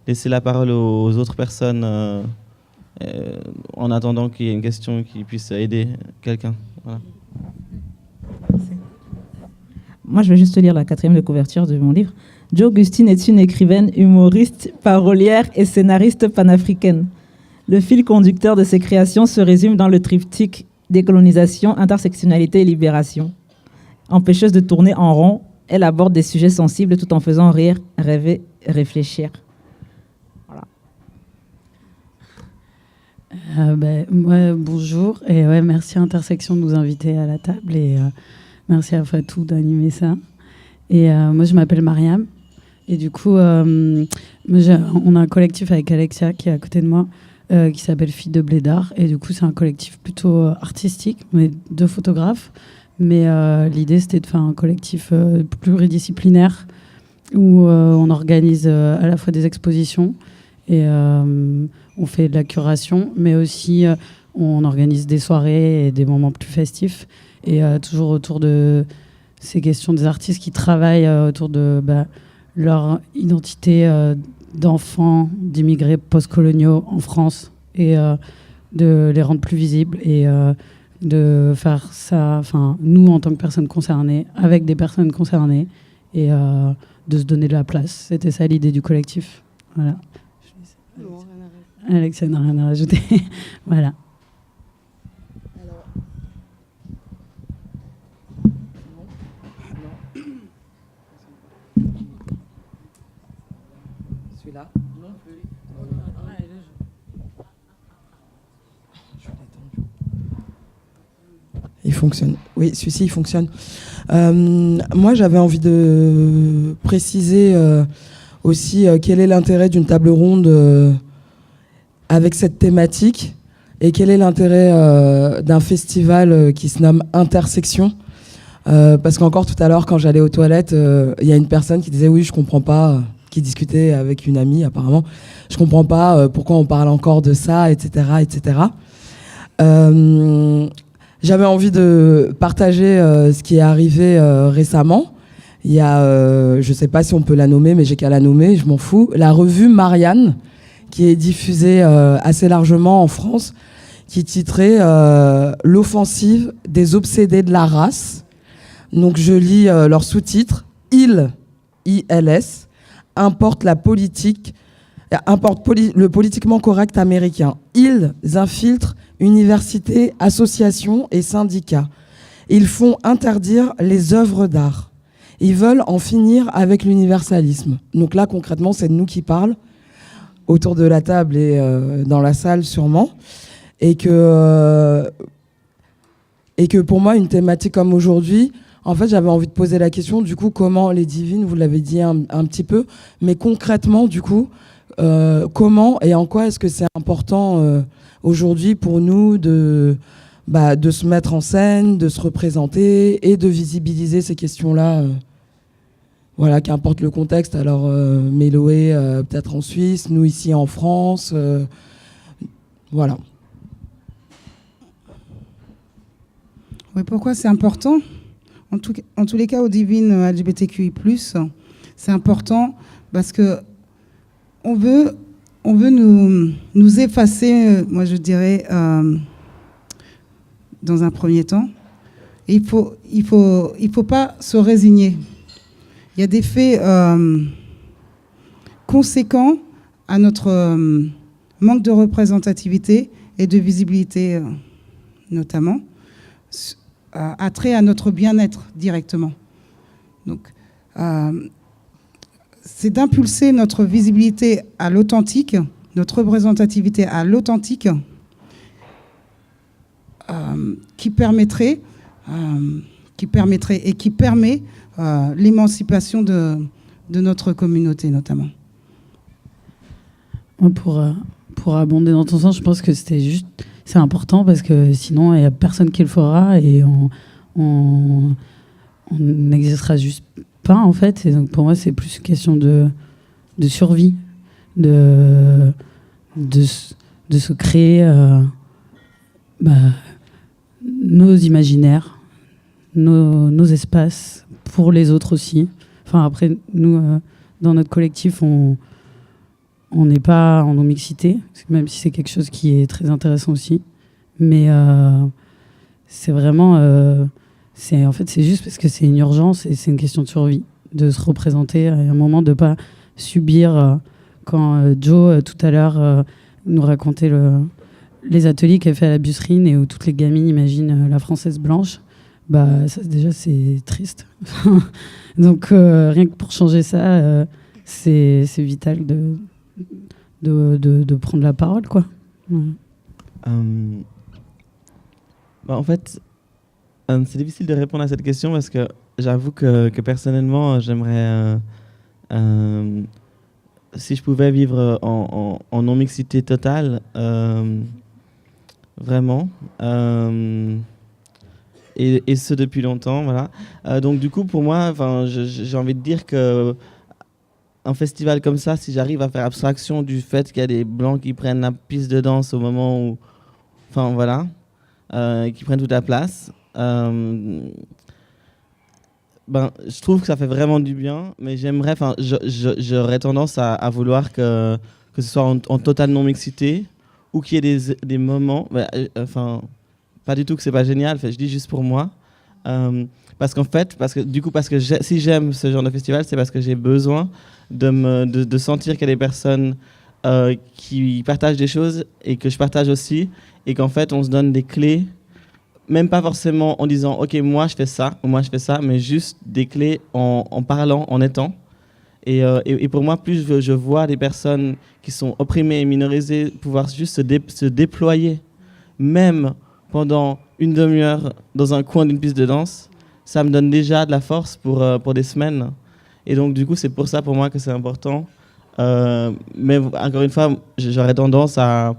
laisser la parole aux autres personnes. En attendant qu'il y ait une question qui puisse aider quelqu'un. Voilà. moi, je vais juste te lire la 4e de couverture de mon livre. Jo Augustine est une écrivaine, humoriste, parolière et scénariste panafricaine. Le fil conducteur de ses créations se résume dans le triptyque décolonisation, intersectionnalité et libération. Empêcheuse de tourner en rond, elle aborde des sujets sensibles tout en faisant rire, rêver, réfléchir. Voilà. Bonjour et merci à Intersection de nous inviter à la table et merci à Fatou d'animer ça. Et moi, je m'appelle Mariam. Et du coup, on a un collectif avec Alexia qui est à côté de moi qui s'appelle Filles de Blédard. Et du coup, c'est un collectif plutôt artistique, mais de photographes. Mais l'idée, c'était de faire un collectif pluridisciplinaire où on organise à la fois des expositions et on fait de la curation, mais aussi on organise des soirées et des moments plus festifs. Et toujours autour de ces questions des artistes qui travaillent autour de leur identité d'enfants, d'immigrés postcoloniaux en France et de les rendre plus visibles et de faire ça, nous en tant que personnes concernées, avec des personnes concernées et de se donner de la place. C'était ça l'idée du collectif. Voilà. Alexia n'a rien à rajouter. Voilà. Celui-là non plus. Il fonctionne. Oui, celui-ci, il fonctionne. Moi, j'avais envie de préciser aussi quel est l'intérêt d'une table ronde avec cette thématique et quel est l'intérêt d'un festival qui se nomme Intersection. Parce qu'encore tout à l'heure, quand j'allais aux toilettes, il y a une personne qui disait « Oui, je comprends pas », qui discutait avec une amie apparemment. « Je comprends pas pourquoi on parle encore de ça, etc. etc. » J'avais envie de partager ce qui est arrivé récemment. Il y a, je sais pas si on peut la nommer, mais j'ai qu'à la nommer, je m'en fous, la revue Marianne, qui est diffusée assez largement en France, qui titrait L'offensive des obsédés de la race. Donc je lis leur sous-titre. ILS, importe le politiquement correct américain. Ils infiltrent universités, associations et syndicats. Ils font interdire les œuvres d'art. Ils veulent en finir avec l'universalisme. Donc là, concrètement, c'est de nous qui parlent, autour de la table et dans la salle sûrement. Et que pour moi, une thématique comme aujourd'hui, en fait, j'avais envie de poser la question, du coup, comment les divines, vous l'avez dit un petit peu, mais concrètement, du coup, comment et en quoi est-ce que c'est important aujourd'hui pour nous de se mettre en scène, de se représenter et de visibiliser ces questions-là, voilà, qu'importe le contexte. Alors, Méloé, peut-être en Suisse, nous ici en France, voilà. Oui, pourquoi c'est important ? En tous les cas, aux divines LGBTQI+, c'est important parce que on veut nous effacer, moi je dirais, dans un premier temps. Il faut pas se résigner. Il y a des faits conséquents à notre manque de représentativité et de visibilité, notamment, attrait à notre bien-être directement. Donc, c'est d'impulser notre visibilité à l'authentique, notre représentativité à l'authentique, qui permettrait et qui permet l'émancipation de notre communauté, notamment. Pour abonder dans ton sens, je pense que c'est important parce que sinon, il n'y a personne qui le fera et on n'existera juste pas, en fait. Et donc, pour moi, c'est plus une question de survie, de se créer nos imaginaires, nos espaces pour les autres aussi. Enfin, après, nous, dans notre collectif, on n'est pas en non-mixité, même si c'est quelque chose qui est très intéressant aussi. Mais c'est vraiment En fait, c'est juste parce que c'est une urgence et c'est une question de survie, de se représenter à un moment, de ne pas subir. Quand Joe, tout à l'heure, nous racontait les ateliers qu'elle fait à la Busserine et où toutes les gamines imaginent la Française blanche, bah, ça, déjà, c'est triste. Donc, rien que pour changer ça, c'est vital de prendre la parole, quoi. En fait, c'est difficile de répondre à cette question parce que j'avoue que personnellement, j'aimerais, si je pouvais vivre en non-mixité totale, vraiment, et ce depuis longtemps, voilà. Donc du coup, pour moi, j'ai envie de dire que un festival comme ça, si j'arrive à faire abstraction du fait qu'il y a des blancs qui prennent la piste de danse au moment où, enfin voilà, qui prennent toute la place, je trouve que ça fait vraiment du bien, mais j'aimerais, j'aurais tendance à vouloir que ce soit en totale non-mixité ou qu'il y ait des moments, pas du tout que c'est pas génial, je dis juste pour moi, parce que si j'aime ce genre de festival, c'est parce que j'ai besoin de sentir qu'il y a des personnes qui partagent des choses et que je partage aussi, et qu'en fait on se donne des clés, même pas forcément en disant ok moi je fais ça ou moi je fais ça, mais juste des clés en parlant, en étant. Et pour moi, plus je vois des personnes qui sont opprimées et minorisées pouvoir juste se déployer, même pendant une demi-heure dans un coin d'une piste de danse, ça me donne déjà de la force pour des semaines. Et donc du coup, c'est pour ça pour moi que c'est important. Mais encore une fois, j'aurais tendance à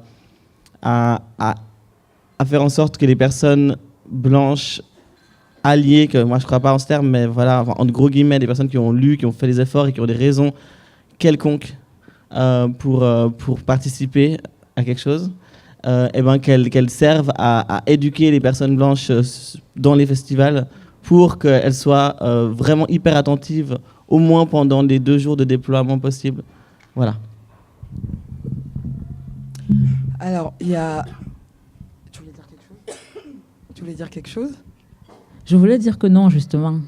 faire en sorte que les personnes blanches alliées, que moi je ne crois pas en ce terme, mais voilà, en gros guillemets, des personnes qui ont lu, qui ont fait des efforts et qui ont des raisons quelconques pour participer à quelque chose, qu'elles servent à éduquer les personnes blanches dans les festivals pour qu'elles soient vraiment hyper attentives, au moins pendant les 2 jours de déploiement possible. Voilà. Alors, il y a... Tu voulais dire quelque chose ? Tu voulais dire quelque chose ? Je voulais dire que non, justement.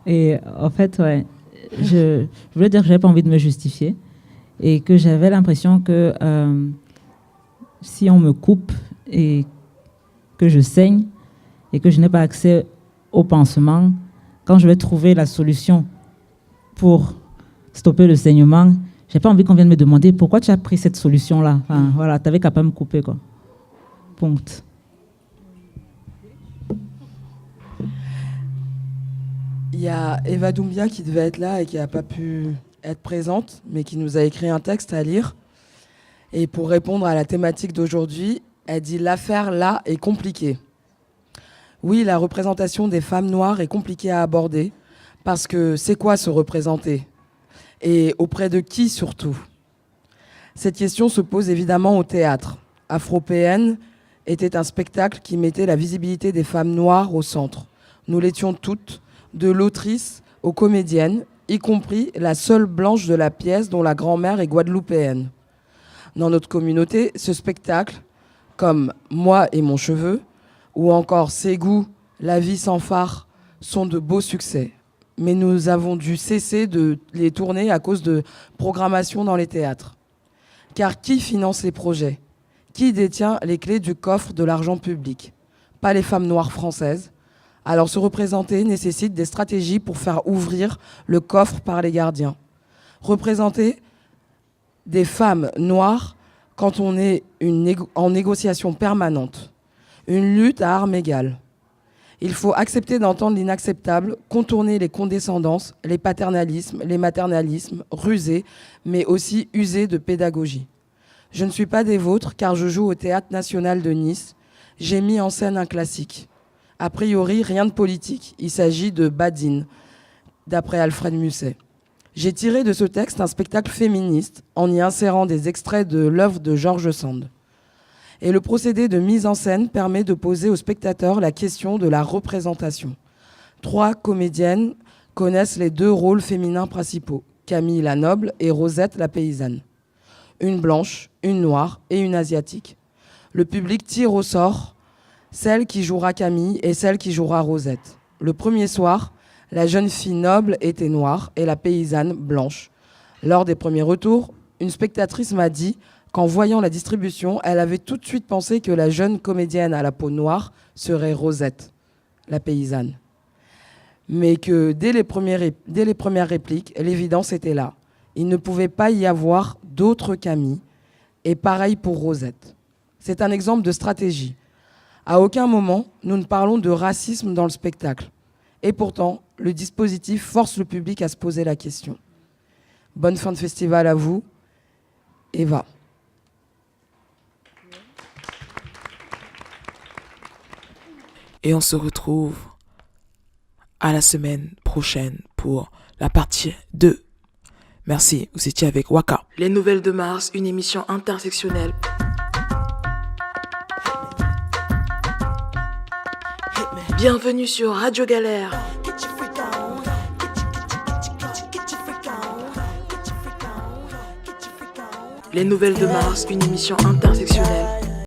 Et en fait, ouais, je voulais dire que je n'avais pas envie de me justifier et que j'avais l'impression que si on me coupe et que je saigne et que je n'ai pas accès au pansement, quand je vais trouver la solution pour stopper le saignement, j'ai pas envie qu'on vienne me demander pourquoi tu as pris cette solution-là. Enfin, voilà, tu avais qu'à pas me couper, quoi. Punct. Il y a Eva Doumbia qui devait être là et qui n'a pas pu être présente, mais qui nous a écrit un texte à lire. Et pour répondre à la thématique d'aujourd'hui, elle dit « L'affaire là est compliquée ». Oui, la représentation des femmes noires est compliquée à aborder, parce que c'est quoi se représenter ? Et auprès de qui surtout ? Cette question se pose évidemment au théâtre. Afropéenne était un spectacle qui mettait la visibilité des femmes noires au centre. Nous l'étions toutes, de l'autrice aux comédiennes, y compris la seule blanche de la pièce dont la grand-mère est guadeloupéenne. Dans notre communauté, ce spectacle, comme Moi et mon cheveu, ou encore Ségou, La vie sans phare, sont de beaux succès. Mais nous avons dû cesser de les tourner à cause de programmation dans les théâtres. Car qui finance les projets ? Qui détient les clés du coffre de l'argent public ? Pas les femmes noires françaises. Alors se représenter nécessite des stratégies pour faire ouvrir le coffre par les gardiens. Représenter des femmes noires quand on est en négociation permanente. Une lutte à armes égales. Il faut accepter d'entendre l'inacceptable, contourner les condescendances, les paternalismes, les maternalismes, rusés, mais aussi usés de pédagogie. Je ne suis pas des vôtres car je joue au Théâtre National de Nice. J'ai mis en scène un classique. A priori, rien de politique. Il s'agit de Badine, d'après Alfred Musset. J'ai tiré de ce texte un spectacle féministe en y insérant des extraits de l'œuvre de George Sand. Et le procédé de mise en scène permet de poser aux spectateurs la question de la représentation. 3 comédiennes connaissent les 2 rôles féminins principaux, Camille la noble et Rosette la paysanne. Une blanche, une noire et une asiatique. Le public tire au sort celle qui jouera Camille et celle qui jouera Rosette. Le premier soir, la jeune fille noble était noire et la paysanne blanche. Lors des premiers retours, une spectatrice m'a dit qu'en voyant la distribution, elle avait tout de suite pensé que la jeune comédienne à la peau noire serait Rosette, la paysanne. Mais que dès les premières répliques, l'évidence était là. Il ne pouvait pas y avoir d'autre Camille, et pareil pour Rosette. C'est un exemple de stratégie. À aucun moment, nous ne parlons de racisme dans le spectacle. Et pourtant, le dispositif force le public à se poser la question. Bonne fin de festival à vous, Eva. Et on se retrouve à la semaine prochaine pour la partie 2. Merci, vous étiez avec Waka. Les Nouvelles de Mars, une émission intersectionnelle. Bienvenue sur Radio Galère. Les Nouvelles de Mars, une émission intersectionnelle.